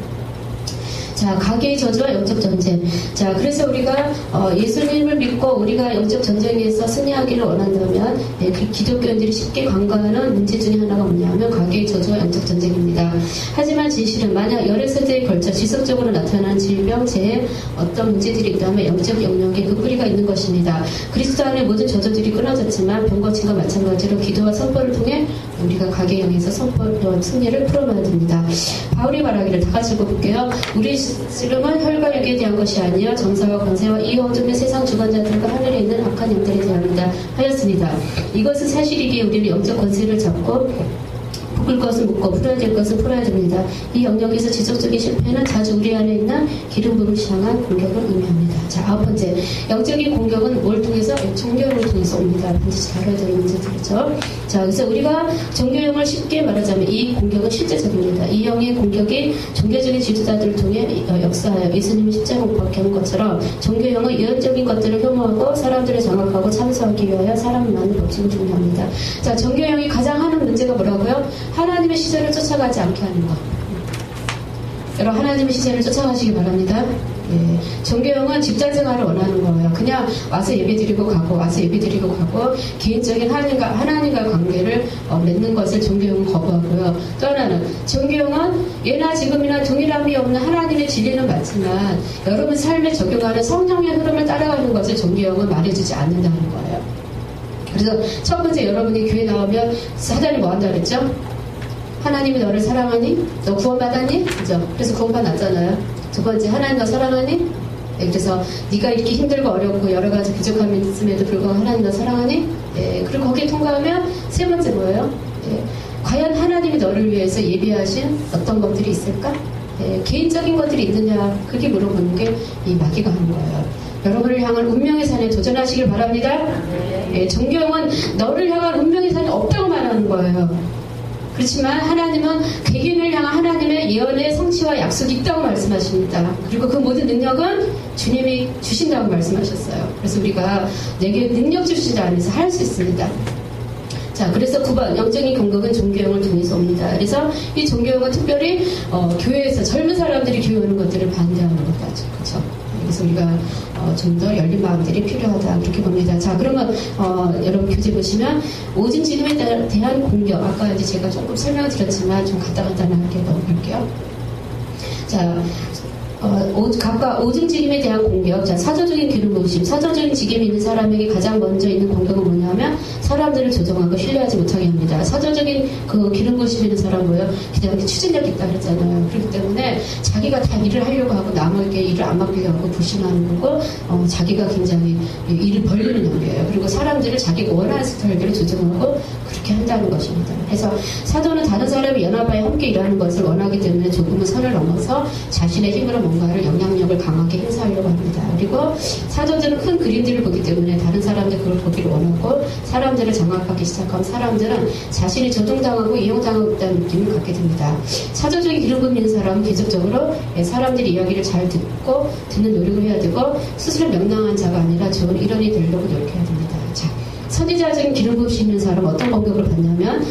자, 가계의 저주와 영적 전쟁. 자, 그래서 우리가 예수님을 믿고 우리가 영적 전쟁에서 승리하기를 원한다면 그 기독교인들이 쉽게 간과하는 문제 중에 하나가 뭐냐면 가계의 저주와 영적 전쟁입니다. 하지만 진실은 만약 여러 세대에 걸쳐 지속적으로 나타나는 질병, 재해, 어떤 문제들이 있다면 영적 영역에 그 뿌리가 있는 것입니다. 그리스도 안에 모든 저주들이 끊어졌지만 병거침과 마찬가지로 기도와 선포를 통해 우리가 가계의 영에서 선포와 승리를 풀어놔야 됩니다. 바울이 말하기를 다 같이 읽어볼게요. 우리 지름은 혈과 육에 대한 것이 아니요 정사와 권세와 이 어둠의 세상 주관자들과 하늘에 있는 악한 영들에 대합니다 하였습니다. 이것은 사실이기에 우리는 영적 권세를 잡고 묶을 것을 묶고 풀어야 될 것을 풀어야 됩니다. 이 영역에서 지속적인 실패는 자주 우리 안에 있는 기름 부음을 향한 공격을 의미합니다. 자, 9번째 영적인 공격은 뭘 통해서? 종교를 통해서 옵니다. 반드시 다뤄야 되는 문제들이죠. 자, 그래서 우리가 종교형을 쉽게 말하자면 이 공격은 실제적입니다. 이 영의 공격이 종교적인 지도자들을 통해 역사하여 예수님이 십자가 못 박게 한 것처럼 종교형은 유연적인 것들을 혐오하고 사람들을 장악하고 참소하기 위하여 사람만을 법칙을 중요합니다. 자, 종교형이 가장 하는 문제가 뭐라고요? 하나님의 시절을 쫓아가지 않게 하는 것. 여러분 하나님의 시절을 쫓아가시기 바랍니다. 예, 종교형은 집단생활을 원하는 거예요. 그냥 와서 예배드리고 가고 와서 예배드리고 가고 개인적인 하나님과 관계를 맺는 것을 종교형은 거부하고요. 또 하나는 종교형은 예나 지금이나 동일함이 없는 하나님의 진리는 맞지만 여러분 삶에 적용하는 성령의 흐름을 따라가는 것을 종교형은 말해주지 않는다는 거예요. 그래서 첫 번째 여러분이 교회 나오면 사단이 뭐 한다 그랬죠? 하나님이 너를 사랑하니? 너 구원받았니? 그죠? 그래서 구원받았잖아요. 두 번째, 하나님 너 사랑하니? 네, 그래서 네가 이렇게 힘들고 어렵고 여러 가지 부족함이 있음에도 불구하고 하나님 너 사랑하니? 네, 그리고 거기에 통과하면 세 번째 뭐예요? 네, 과연 하나님이 너를 위해서 예비하신 어떤 것들이 있을까? 네, 개인적인 것들이 있느냐? 그렇게 물어보는 게 이 마귀가 하는 거예요. 여러분을 향한 운명의 산에 도전하시길 바랍니다. 네, 종교형은 너를 향한 운명의 산이 없다고 말하는 거예요. 그렇지만 하나님은 개인을 향한 하나님의 예언의 성취와 약속이 있다고 말씀하십니다. 그리고 그 모든 능력은 주님이 주신다고 말씀하셨어요. 그래서 우리가 내게 능력 주신 자 안에서 할 수 있습니다. 자, 그래서 9번 영적인 공격은 종교형을 통해서 옵니다. 그래서 이 종교형은 특별히 교회에서 젊은 사람들이 교회 오는 것들을 반대하는 것까지, 그렇죠? 그래서 우리가 좀 더 열린 마음들이 필요하다 그렇게 봅니다. 자, 그러면 여러분 교재 보시면 오줌 지름에 대한 공격, 아까 이제 제가 조금 설명을 드렸지만 좀 간단하게 넘어갈게요. 자, 각각 오줌지김에 대한 공격. 자, 사조적인 기름 부으심. 사조적인 직임이 있는 사람에게 가장 먼저 있는 공격은 뭐냐면 사람들을 조정하고 신뢰하지 못하게 합니다. 사조적인 그 기름 부으심 있는 사람은 뭐예요? 그다음에 추진력이 있다 그랬잖아요. 그렇기 때문에 자기가 다 일을 하려고 하고 남에게 일을 안 맡기려고 하고 불신하는 거고 자기가 굉장히 일을 벌리는 연기예요. 그리고 사람들을 자기가 원하는 스타일대로 조정하고 그렇게 한다는 것입니다. 그래서 사도는 다른 사람이 연합하여 함께 일하는 것을 원하기 때문에 조금은 선을 넘어서 자신의 힘으로 뭔가를 영향력을 강하게 행사하려고 합니다. 그리고 사도들은 큰 그림들을 보기 때문에 다른 사람들 그걸 보기를 원하고 사람들을 장악하기 시작하면 사람들은 자신이 조종당하고 이용당하고 있다는 느낌을 갖게 됩니다. 사도적인 기름 부음 있는 사람은 계속적으로 사람들이 이야기를 잘 듣고 듣는 노력을 해야 되고 스스로 명랑한 자가 아니라 좋은 일원이 되려고 노력해야 됩니다. 자, 선지자적인 기름 부으심 있는 사람은 어떤 공격을 받냐면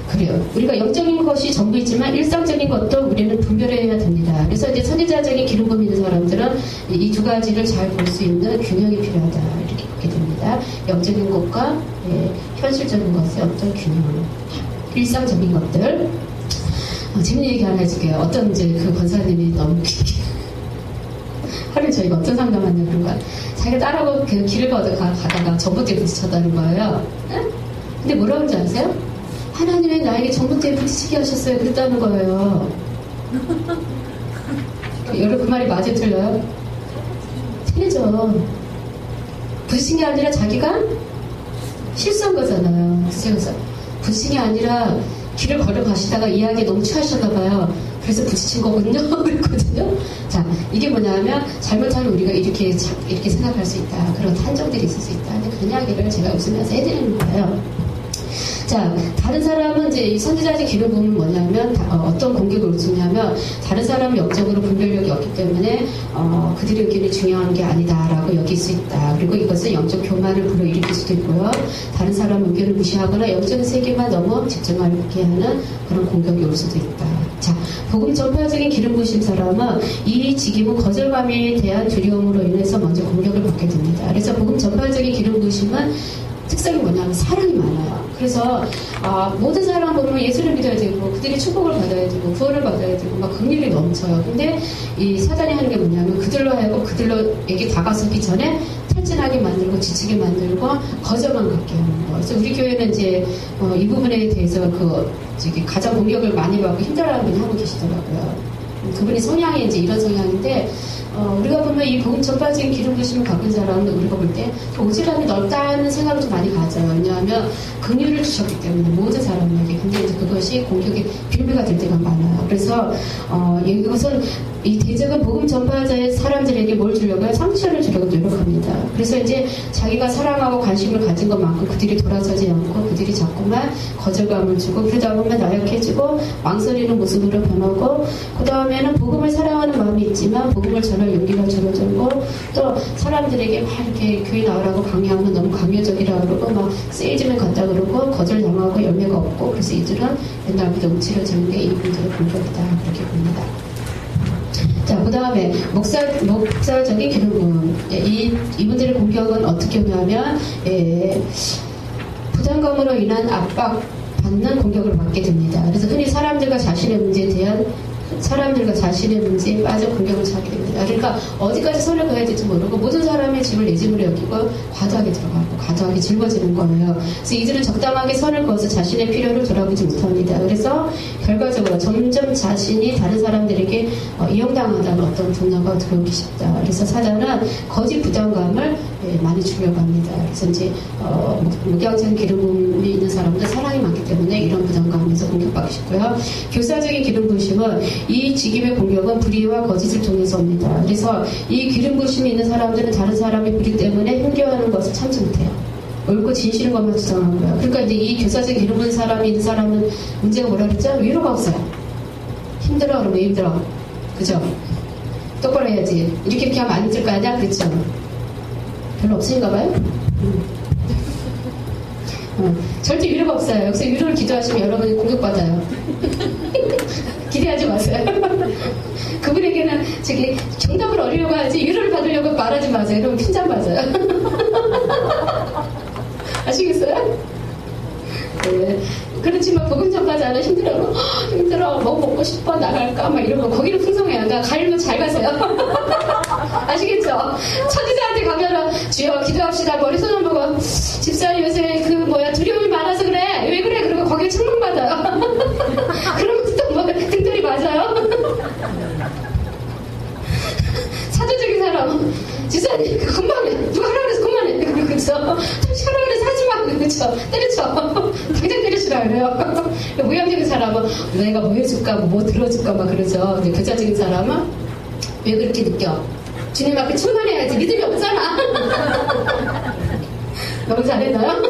그래요. 우리가 영적인 것이 전부 있지만 일상적인 것도 우리는 분별해야 됩니다. 그래서 이제 선지자적인 기름 부음 있는 사람들은 이 두 가지를 잘 볼 수 있는 균형이 필요하다 이렇게 보게 됩니다. 영적인 것과 현실적인 것의 어떤 균형, 일상적인 것들. 재밌는 얘기 하나 해줄게요. 어떤 이제 그 권사님이 너무 하루 저희가 어떤 상담하냐 그런 거야. 자기가 딸하고 그 길을 가다가 전봇대에 부딪혔다는 거예요. 근데 뭐라고 하는지 아세요? 하나님이 나에게 전봇대에 부딪히게 하셨어요. 그랬다는 거예요. 여러분 그 말이 맞아요? 틀려요? 틀리죠. 부딪힌 게 아니라 자기가 실수한 거잖아요. 그래서 부딪힌 게 아니라 길을 걸어가시다가 이야기에 너무 취하셨나 봐요. 그래서 부딪힌 거거든요. 그랬거든요. 자, 이게 뭐냐면 잘못하면 우리가 이렇게 생각할 수 있다. 그런 한정들이 있을 수 있다. 근데 그런 이야기를 제가 웃으면서 해드리는 거예요. 자, 다른 사람은 이제 이 선지자의 기름 부음은 뭐냐면 어떤 공격을 웃으냐면 다른 사람은 영적으로 분별력이 없기 때문에 그들의 의견이 중요한 게 아니다라고 여길 수 있다. 그리고 이것은 영적 교만을 불러일으킬 수도 있고요. 다른 사람 의견을 무시하거나 영적인 세계만 너무 집중하게 하는 그런 공격이 올 수도 있다. 자, 복음 전파적인 기름 부으신 사람은 이 직임은 거절감에 대한 두려움으로 인해서 먼저 공격을 받게 됩니다. 그래서 복음 전파적인 기름 부으심은 특성이 뭐냐면 사랑이 많아요. 그래서 모든 사람 보면 예수를 믿어야 되고 그들이 축복을 받아야 되고 구원을 받아야 되고 막 긍휼이 넘쳐요. 근데 이 사단이 하는 게 뭐냐면 그들로 하여금 그들로에게 다가서기 전에 탈진하게 만들고 지치게 만들고 거절만 갖게 하는 거. 그래서 우리 교회는 이제 이 부분에 대해서 가장 공격을 많이 받고 힘들어하는 분이 하고 계시더라고요. 그분이 성향이 이제 이런 성향인데 우리가 보면 이 복음 전파적인 기름 부으심을 갖은 사람은 우리가 볼 때 오지랖이 넓다는 생각을 좀 많이 가져요. 왜냐하면 긍휼을 주셨기 때문에 모든 사람에게. 근데 이제 그것이 공격의 빌미가 될 때가 많아요. 그래서 이것은 이 대적은 복음 전파자의 사람들에게 뭘 주려고 해요? 상처를 주려고 노력합니다. 그래서 이제 자기가 사랑하고 관심을 가진 것만큼 그들이 돌아서지 않고 그들이 자꾸만 거절감을 주고 그러다 보면 나약해지고 망설이는 모습으로 변하고 그 다음에는 복음을 사랑하는 마음이 있지만 복음을 전할 용기가 줄어들고 또 사람들에게 막 이렇게 교회 나오라고 강요하면 너무 강요적이라 그러고 막 세일즈맨 같다 그러고 거절당하고 열매가 없고 그래서 이들은 옛날부터 움츠러지는 게 이분들의 공격이다 그렇게 봅니다. 자, 그 다음에 목사적인 기름 부음. 이분들의 공격은 어떻게 보냐면 부담감으로 인한 압박받는 공격을 받게 됩니다. 그래서 흔히 사람들과 자신의 문제에 빠져 공격을 하게 됩니다. 그러니까 어디까지 선을 그어야 될지 모르고 모든 사람의 집을 내 집으로 여기고 과도하게 들어가고 과도하게 짊어지는 거예요. 그래서 이들은 적당하게 선을 그어서 자신의 필요를 돌아보지 못합니다. 그래서 결과적으로 점점 자신이 다른 사람들에게 이용당한다는 어떤 분노가 들어오기 쉽다. 그래서 사단은 거짓 부담감을 많이 주려고 합니다. 그래서 이제 목양적인 기름 부음이 있는 사람들 사랑이 많기 때문에 이런 부담감에서 공격받기 쉽고요. 교사적인 기름 부으심은 이 직임의 공격은 불의와 거짓을 통해서 옵니다. 그래서 이 기름 부으심이 있는 사람들은 다른 사람의 불의 때문에 힘겨워하는 것을 참지 못해요. 옳고 진실인 것만 주장한 거야. 그러니까 이제 이 교사적 이름은 사람이 있는 사람은 문제가 뭐라 그랬죠? 위로가 없어요. 힘들어 그러면 힘들어. 그죠? 똑바로 해야지. 이렇게 하면 안 힘들 거 아니야? 그렇죠? 별로 없으신가 봐요? 절대 위로가 없어요. 여기서 위로를 기도하시면 여러분이 공격받아요. 기대하지 마세요. 그분에게는 저기 정답을 얻으려고 하지 위로를 받으려고 말하지 마세요. 그러면 핀잔 맞아요. 아시겠어요? 네. 그렇지만 복음 전파자는 힘들어. 힘들어. 뭐 먹고 싶어. 나갈까? 막 이런 거. 거기는 풍성해요. 그러니까 가려면 잘 가세요. 아시겠죠? 천지자한테 가면은 주여 기도합시다. 머리 손을 보고 집사님 요새 두려움이 많아서 그래. 왜 그래? 그러고 거기에 책망받아요. 그러면 또 뭐 등돌이 맞아요. 사도적인 사람 집사님 그만해. 누가 하라 그래서 그만해. 그렇죠? 다시 하라 그래서 하지마. 그렇죠? 때려쳐. 당장 때려치라 그래요. 무형적인 사람은 내가 뭐 해줄까 뭐 들어줄까 막 그러죠. 근데 교자적인 사람은 왜 그렇게 느껴? 주님 앞에 충만해야지. 믿음이 없잖아. 너무 잘했나요?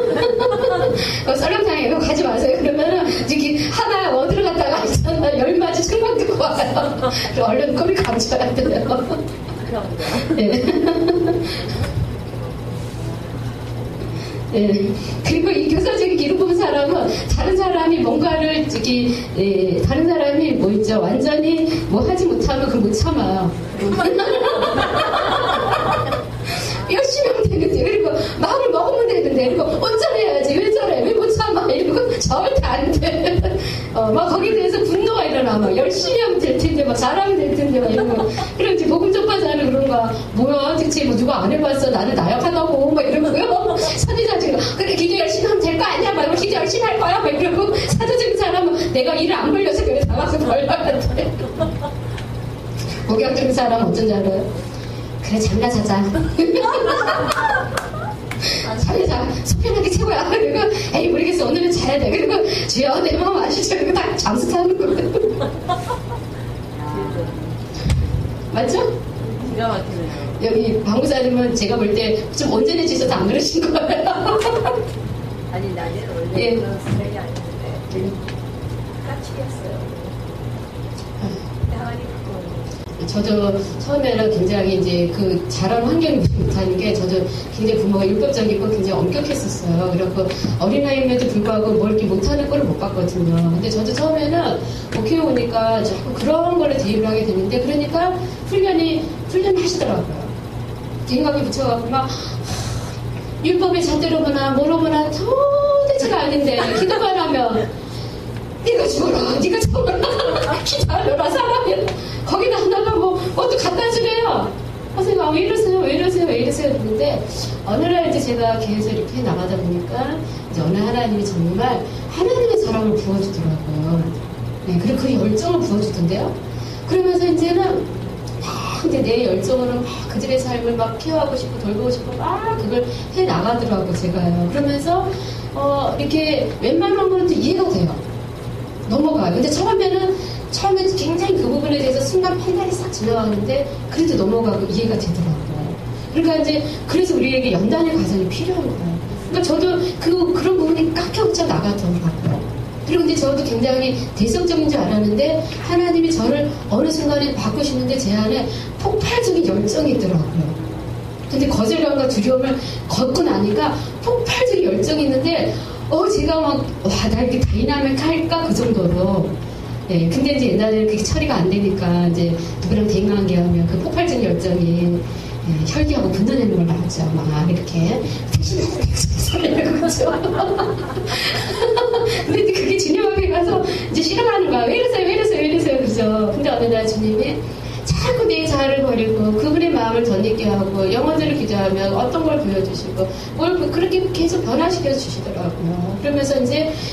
썰렁탕에 가지 마세요. 그러면은 저기 하나 어디로 갔다가 있잖아. 열맞이 충만 듣고 와요. 얼른 꼬리 감춰야 돼요. 네. 네. 그리고 이 교사적인 기름 부은 사람은 다른 사람이 뭔가를 다른 사람이 뭐 있죠 완전히 뭐 하지 못하면 그걸 못 참아요. 열심히 하면 되는데 그리고 마음을 먹으면 되는데 그리고 어쩌래야지 왜 저래 왜 못 참아 이러고 절대 안 돼. 막 거기에 대해서 분노가 일어나. 막 열심히 하면 될 텐데 막 잘하면 될 텐데 막 이러고 그럼 이제 복음 전파자는 그런가 뭐야 대체 뭐 누가 안 해봤어 나는 나약하다고 막 이러고요. 선지자 지금 그래 기도 열심히 하면 될 거 아니야 막 기도 열심히 할 거야 막 이러고 사도적인 사람은 내가 일을 안 벌려서 그래 나가서 벌려야 돼. 목욕적인 사람은 어쩐지 알아요? 그래 잘나 자자. 잘자 속편하게 최고야. 그리고 에이 모르겠어 오늘은 자야 돼. 그리고 주여 내 마음 아시죠? 그리고 딱 잠수 타는 거예요. 맞죠? 기가 막히네요. 여기 방구사님은 제가 볼 때 좀 온전해지셔서 안 그러신 거예요. 아니 나는 원래 예. 그런 스타일이 아닌데 깜찍했어요. 나가니 그거. 저도 처음에는 굉장히 이제 그 자란 환경이 못하는 게 저도 굉장히 부모가 율법적이고 굉장히 엄격했었어요. 그래서 어린아이임에도 불구하고 뭘 이렇게 못하는 꼴을 못 봤거든요. 근데 저도 처음에는 목회에 오니까 자꾸 그런 거를 대입을 하게 되는데 그러니까 훈련이 하시더라고요. 생각이 붙여갖고 막 율법에 잣대로 보나 뭐로 보나 도대체가 아닌데 기도만 하면 네가 죽어라 네가 죽어라 기다려라 사람이 거기다 하나가 뭐또 갖다 주래요. 선생님 왜 이러세요 왜 이러세요 왜 이러세요 그런데 어느 날 이제 제가 계속 이렇게 나가다 보니까 이제 어느 하나님이 정말 하나님의 사랑을 부어주더라고요. 네, 그리고 그 열정을 부어주던데요. 그러면서 이제는 근데 내 열정으로 막 그들의 삶을 막 케어하고 싶고 돌보고 싶고 막 그걸 해 나가더라고 제가요. 그러면서 이렇게 웬만한 거는 또 이해가 돼요. 넘어가요. 근데 처음에 굉장히 그 부분에 대해서 순간 판단이 싹 지나가는데 그래도 넘어가고 이해가 되더라고요. 그러니까 이제 그래서 우리에게 연단의 과정이 필요한 거예요. 그러니까 저도 그런 부분이 깎여져 나가더라고요. 그리고 이제 저도 굉장히 대성적인 줄 알았는데 하나님이 저를 어느 순간에 바꾸시는데 제 안에 폭발적인 열정이 있더라고요. 근데 거절감과 두려움을 걷고 나니까 폭발적인 열정이 있는데 제가 막 나 이렇게 다이나믹할까 그 정도로. 네, 근데 이제 옛날에는 그게 처리가 안 되니까 이제 누구랑 대인관계하면 그 폭발적인 열정이 혈기하고 분노내는 걸 나왔죠. 막 이렇게 그렇죠. 근데 이제 그게 주님 앞에 가서 이제 실험하는 거야. 왜 이러세요 그죠. 근데 어느 날 주님이 자꾸 내 자아를 버리고 그분의 마음을 덧입게 하고 영혼들을 기도하면 어떤 걸 보여주시고 뭘 그렇게 계속 변화시켜 주시더라고요.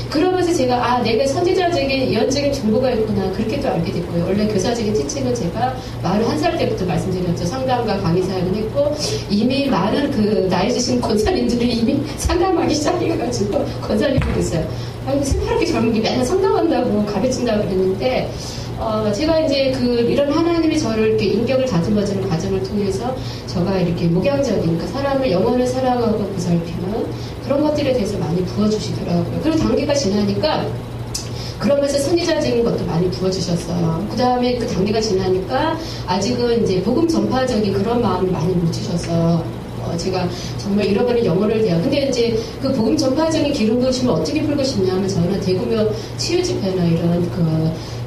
그러면서 제가 내가 선지자적인 예언적인 정보가 있구나 그렇게 또 알게 됐고요. 원래 교사적인 티칭은 제가 41살 때부터 말씀드렸죠. 상담과 강의 사역을 했고 이미 많은 그 나이 드신 권사님들을 이미 상담하기 시작해가지고 권사님이 됐어요. 새파랗게 젊은 게 맨날 상담한다고 가르친다고 그랬는데 제가 이제 이런 하나님이 저를 이렇게 인격을 다듬어주는 과정을 통해서 제가 이렇게 목양적인, 그러니까 사람을 영혼을 사랑하고 보살피는 그런 것들에 대해서 많이 부어주시더라고요. 그리고 단계가 지나니까 그러면서 선지자적인 것도 많이 부어주셨어요. 그 다음에 그 단계가 지나니까 아직은 이제 복음 전파적인 그런 마음을 많이 못 주셨어요. 제가 정말 잃어버린 영혼을 대하고. 근데 이제 그 복음 전파적인 기름 부으심을 어떻게 풀고 싶냐면 저는 대구며 치유 집회나 이런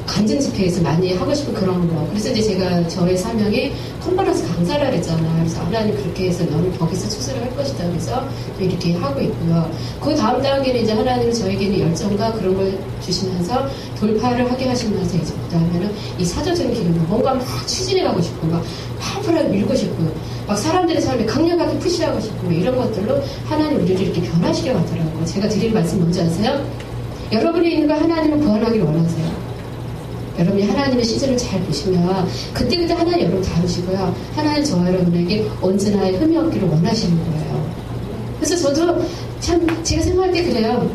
간증 집회에서 많이 하고 싶은 그런 거. 그래서 이제 제가 저의 사명이 컨퍼런스 강사라 그랬잖아요. 그래서 하나님 그렇게 해서 너는 거기서 추수를 할 것이다. 그래서 이렇게 하고 있고요. 그 다음 단계는 이제 하나님은 저에게는 열정과 그런 걸 주시면서 돌파를 하게 하시면서 이제 그 다음에는 이 사도적인 기름을 뭔가 막 추진해 가고 싶고 막 파풀하게 밀고 싶고 막 사람들의 삶에 강력하게 푸시하고 싶고 이런 것들로 하나님 우리를 이렇게 변화시켜 가더라고요. 제가 드린 말씀 뭔지 아세요? 여러분이 있는 거 하나님은 구원하기를 원하세요. 여러분이 하나님의 시즌을 잘 보시면 그때그때 하나님 여러분 다루시고요. 하나님 저와 여러분에게 언제나 흠이 없기를 원하시는 거예요. 그래서 저도 참 제가 생각할 때 그래요.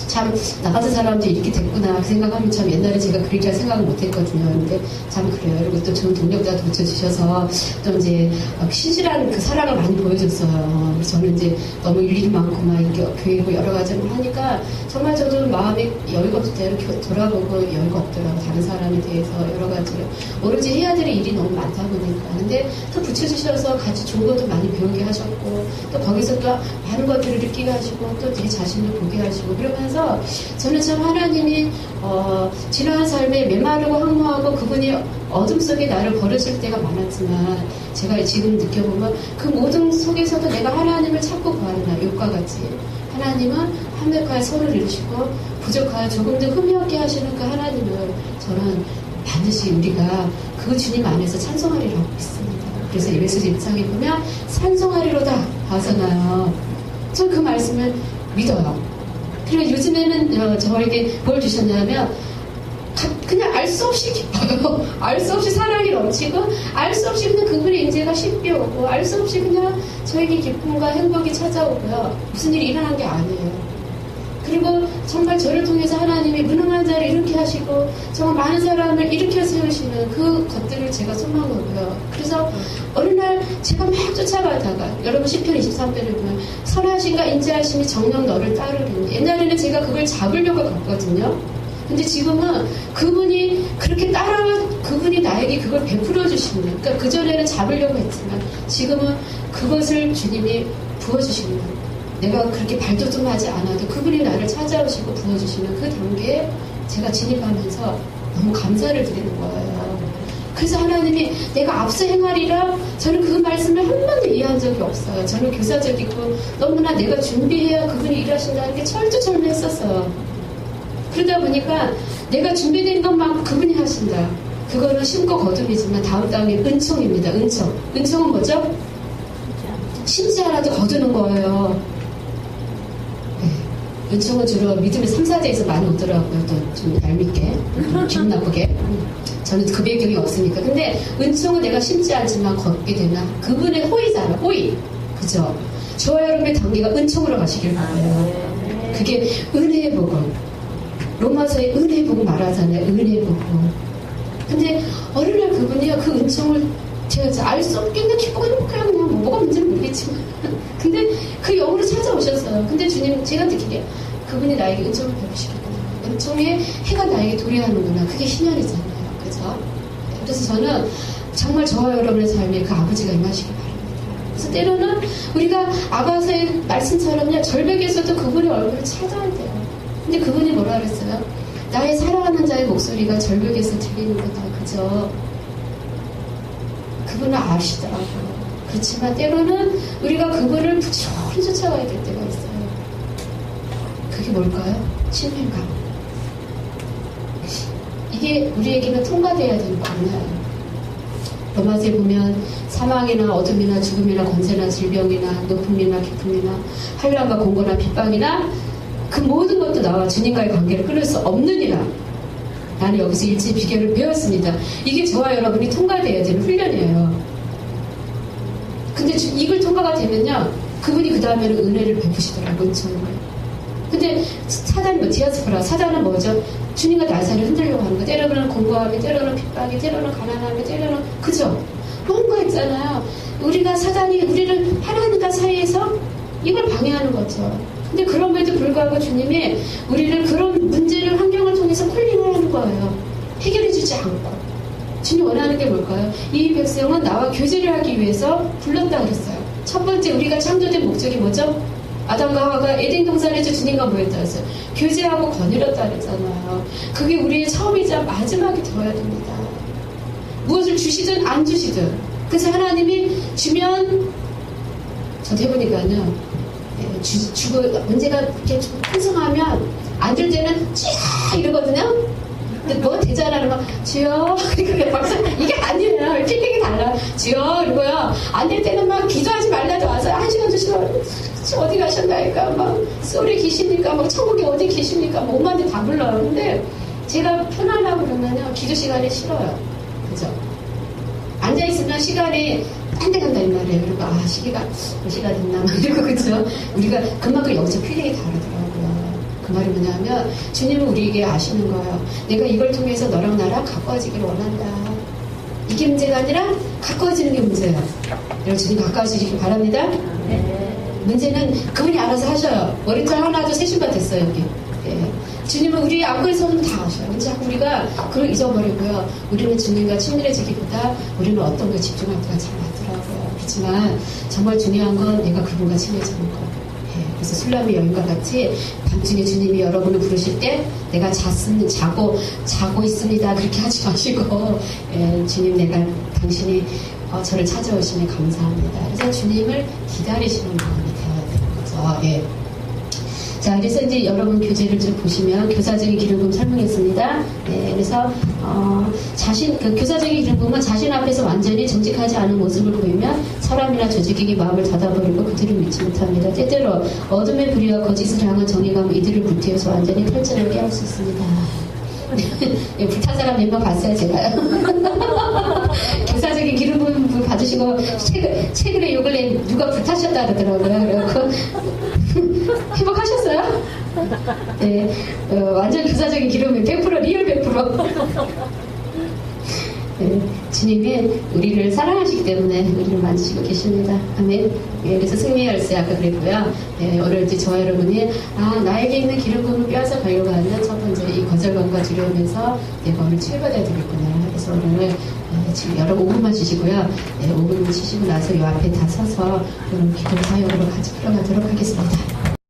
참 나 같은 사람들이 이렇게 됐구나 그 생각하면 참 옛날에 제가 그렇게 생각을 못했거든요. 근데 참 그래요. 그리고 또 좋은 동력자도 붙여주셔서 또 이제 신실한 그 사랑을 많이 보여줬어요. 그래서 저는 이제 너무 일이 많고 막 이렇게 교회고 여러 가지를 하니까 정말 저도 마음에 여유가 없을 때 이렇게 돌아보고 여유가 없더라고. 다른 사람에 대해서 여러 가지를 오로지 해야 될 일이 너무 많다 보니까. 근데 또 붙여주셔서 같이 좋은 것도 많이 배우게 하셨고 또 거기서 또 많은 것들을 느끼게 하시고 또 제 자신을 보게 하시고 그러면서 저는 참 하나님이 지나간 삶에 메마르고 항모하고 그분이 어둠 속에 나를 버려줄 때가 많았지만 제가 지금 느껴보면 그 모든 속에서도 내가 하나님을 찾고 구하는 날 욕과 같이 하나님은 한백하여 서로를 이루시고 부족하여 조금 더 흠이 없게 하시는 그 하나님을 저는 반드시 우리가 그 주님 안에서 찬송하리라고 믿습니다. 그래서 에베소서 1장에 보면 찬송하리로다 하잖아요. 저 그 말씀을 믿어요. 그리고 요즘에는 저에게 뭘 주셨냐면 그냥 알 수 없이 기뻐요. 알 수 없이 사랑이 넘치고 알 수 없이 그냥 그분의 인재가 쉽게 오고 알 수 없이 그냥 저에게 기쁨과 행복이 찾아오고요. 무슨 일이 일어난 게 아니에요. 그리고 정말 저를 통해서 하나님이 무능한 자를 일으켜 하시고 정말 많은 사람을 일으켜 세우시는 그 것들을 제가 소망하고요. 그래서 어느 날 제가 막 쫓아가다가 여러분 시편 23편을 보면 선하심과 인자하심이 정녕 너를 따르리니 옛날에는 제가 그걸 잡으려고 갔거든요. 근데 지금은 그분이 그렇게 따라와 그분이 나에게 그걸 베풀어 주시는 그러니까 그전에는 잡으려고 했지만 지금은 그것을 주님이 부어주시는 거예요. 내가 그렇게 발돋움하지 않아도 그분이 나를 찾아오시고 부어주시는 그 단계에 제가 진입하면서 너무 감사를 드리는 거예요. 그래서 하나님이 내가 앞서 행하리라 저는 그 말씀을 한 번도 이해한 적이 없어요. 저는 교사적이고 너무나 내가 준비해야 그분이 일하신다는 게 철두철미했었어요. 그러다 보니까 내가 준비된 것만 그분이 하신다. 그거는 심고 거둠이지만 다음 단계 은총입니다. 은총. 은총은 뭐죠? 심지 하나도 거두는 거예요. 은총은 주로 믿음의 3, 4대에서 많이 오더라고요. 또 좀 얄밉게, 기분 나쁘게. 저는 그 배경이 없으니까. 근데 은총은 내가 심지 않지만 걷게 되나 그분의 호의잖아. 호의. 그죠? 저와 여러분의 단계가 은총으로 가시길 바라요. 그게 은혜의 복음. 로마서에 은혜의 복음 말하잖아요. 은혜의 복음. 근데 어느 날 그분이요 그 은총을 제가 알 수 없겠네 기쁘고 행복해요. 그냥 뭐가 문제는 모르겠지만 근데 그 영으로 찾아오셨어요. 근데 주님 제가 느끼기에 그분이 나에게 은총을 베푸시겠구나. 은총의 해가 나에게 도래하는구나. 그게 신현이잖아요. 그죠? 그래서 저는 정말 저와 여러분의 삶에 그 아버지가 임하시기 바랍니다. 그래서 때로는 우리가 아바서의 말씀처럼요 절벽에서도 그분의 얼굴을 찾아야 돼요. 근데 그분이 뭐라 그랬어요? 나의 사랑하는 자의 목소리가 절벽에서 들리는 거다. 그죠? 그분을 아시더라고요. 그렇지만 때로는 우리가 그분을 부지런히 쫓아가야 될 때가 있어요. 그게 뭘까요? 신뢰감. 이게 우리에게는 통과돼야 되는 거예요. 로마서에 보면 사망이나 어둠이나 죽음이나 권세나 질병이나 높음이나 깊음이나 환난과 공고나 핍박이나 그 모든 것도 나와 주님과의 관계를 끊을 수 없느니라. 나는 여기서 일체 비결을 배웠습니다. 이게 저와 여러분이 통과돼야 되는 훈련이에요. 근데 이걸 통과가 되면요 그분이 그 다음에는 은혜를 베푸시더라고요. 은총을. 근데 사단이 뭐 디아스포라, 사단은 뭐죠? 주님과 나사를 흔들려고 하는 거. 때로는 공부하며, 때로는 핍박이, 때로는 가난하며, 때로는 그죠? 뭔가 있잖아요. 우리가 사단이 우리를 하나님과 사이에서 이걸 방해하는 거죠. 근데 그럼에도 불구하고 주님이 우리를 그런 문제를 환경을 통해서 콜링을 하는 거예요. 해결해주지 않고. 주님 원하는 게 뭘까요? 이 백성은 나와 교제를 하기 위해서 불렀다 그랬어요. 첫 번째 우리가 창조된 목적이 뭐죠? 아담과 하와가 에덴 동산에서 주님과 뭐했다 했어요? 교제하고 거느렸다 그랬잖아요. 그게 우리의 처음이자 마지막이 되어야 됩니다. 무엇을 주시든 안 주시든. 그래서 하나님이 주면 저도 해보니까요. 주고 문제가 이렇게 좀 풍성하면 안 줄 때는 쫙 이러거든요. 근데 뭐 되잖아 그러면 주여 그러니까 박사 이게 아니에요. 필링이 달라. 주여 이러고요. 안 될 때는 막 기도하지 말라도 와서 1시간 2시간 어디 가셨나니까 막 소리 계십니까 막 천국에 어디 계십니까 뭐 엄마한테 다 불러요. 근데 제가 편하려고 그러면요 기도 시간이 싫어요. 그죠? 앉아있으면 시간이 딴 데 간다 이 말이에요. 그리고 시기가 몇 시가 됐나 막 이러고 그죠? 우리가 그만큼 여기서 필링이 다르더라고요. 그 말이 뭐냐면 주님은 우리에게 아시는 거예요. 내가 이걸 통해서 너랑 나랑 가까워지기를 원한다. 이게 문제가 아니라 가까워지는 게 문제예요. 여러분 주님 가까워지시길 바랍니다. 문제는 그분이 알아서 하셔요. 머리털 하나도 새 신발 됐어요 여기. 예. 주님은 우리 안구에서는 다 아셔요. 근데 자꾸 우리가 그걸 잊어버리고요. 우리는 주님과 친밀해지기보다 우리는 어떤 거에 집중할 때가 잘 맞더라고요. 그렇지만 정말 중요한 건 내가 그분과 친해지는 거. 예. 그래서 술람의 여인과 같이 밤중에 주님이 여러분을 부르실 때 내가 자고 있습니다. 그렇게 하지 마시고 예. 주님 내가 당신이 저를 찾아오시면 감사합니다. 그래서 주님을 기다리시는 마음이 되어야 되는 거죠. 예. 자, 그래서 이제 여러분 교재를 좀 보시면 교사적인 기름부음 설명했습니다. 네, 그래서 교사적인 기름부음은 자신 앞에서 완전히 정직하지 않은 모습을 보이면 사람이나 조직에게 마음을 닫아버리고 그들을 믿지 못합니다. 때때로 어둠의 불의와 거짓을 향한 정의감은 이들을 불태워서 완전히 탈전을 깨할 수 있습니다. 불탄 사람 몇 명 봤어요, 제가요. 교사적인 기름부음 받으시고 최근에 요 근래 누가 불타셨다 그러더라고요. 그래갖고 행복하셨어요? 네, 완전 교사적인 기름은 100% 리얼 100%. 네, 주님이 우리를 사랑하시기 때문에 우리를 만지시고 계십니다. 아멘. 네, 그래서 승리의 열쇠 아까 그랬고요. 네, 오늘 이제 저와 여러분이 나에게 있는 기름부음을 빼앗아 가려고 하는 첫 번째 이 거절감과 두려움에서 내가 오늘 치유받아야 되겠구나. 그래서 오늘 지금 여러분 5분만 쉬시고요. 네, 5분만 쉬시고 나서 이 앞에 다 서서 여러분 기도 사역으로 같이 풀어가도록 하겠습니다.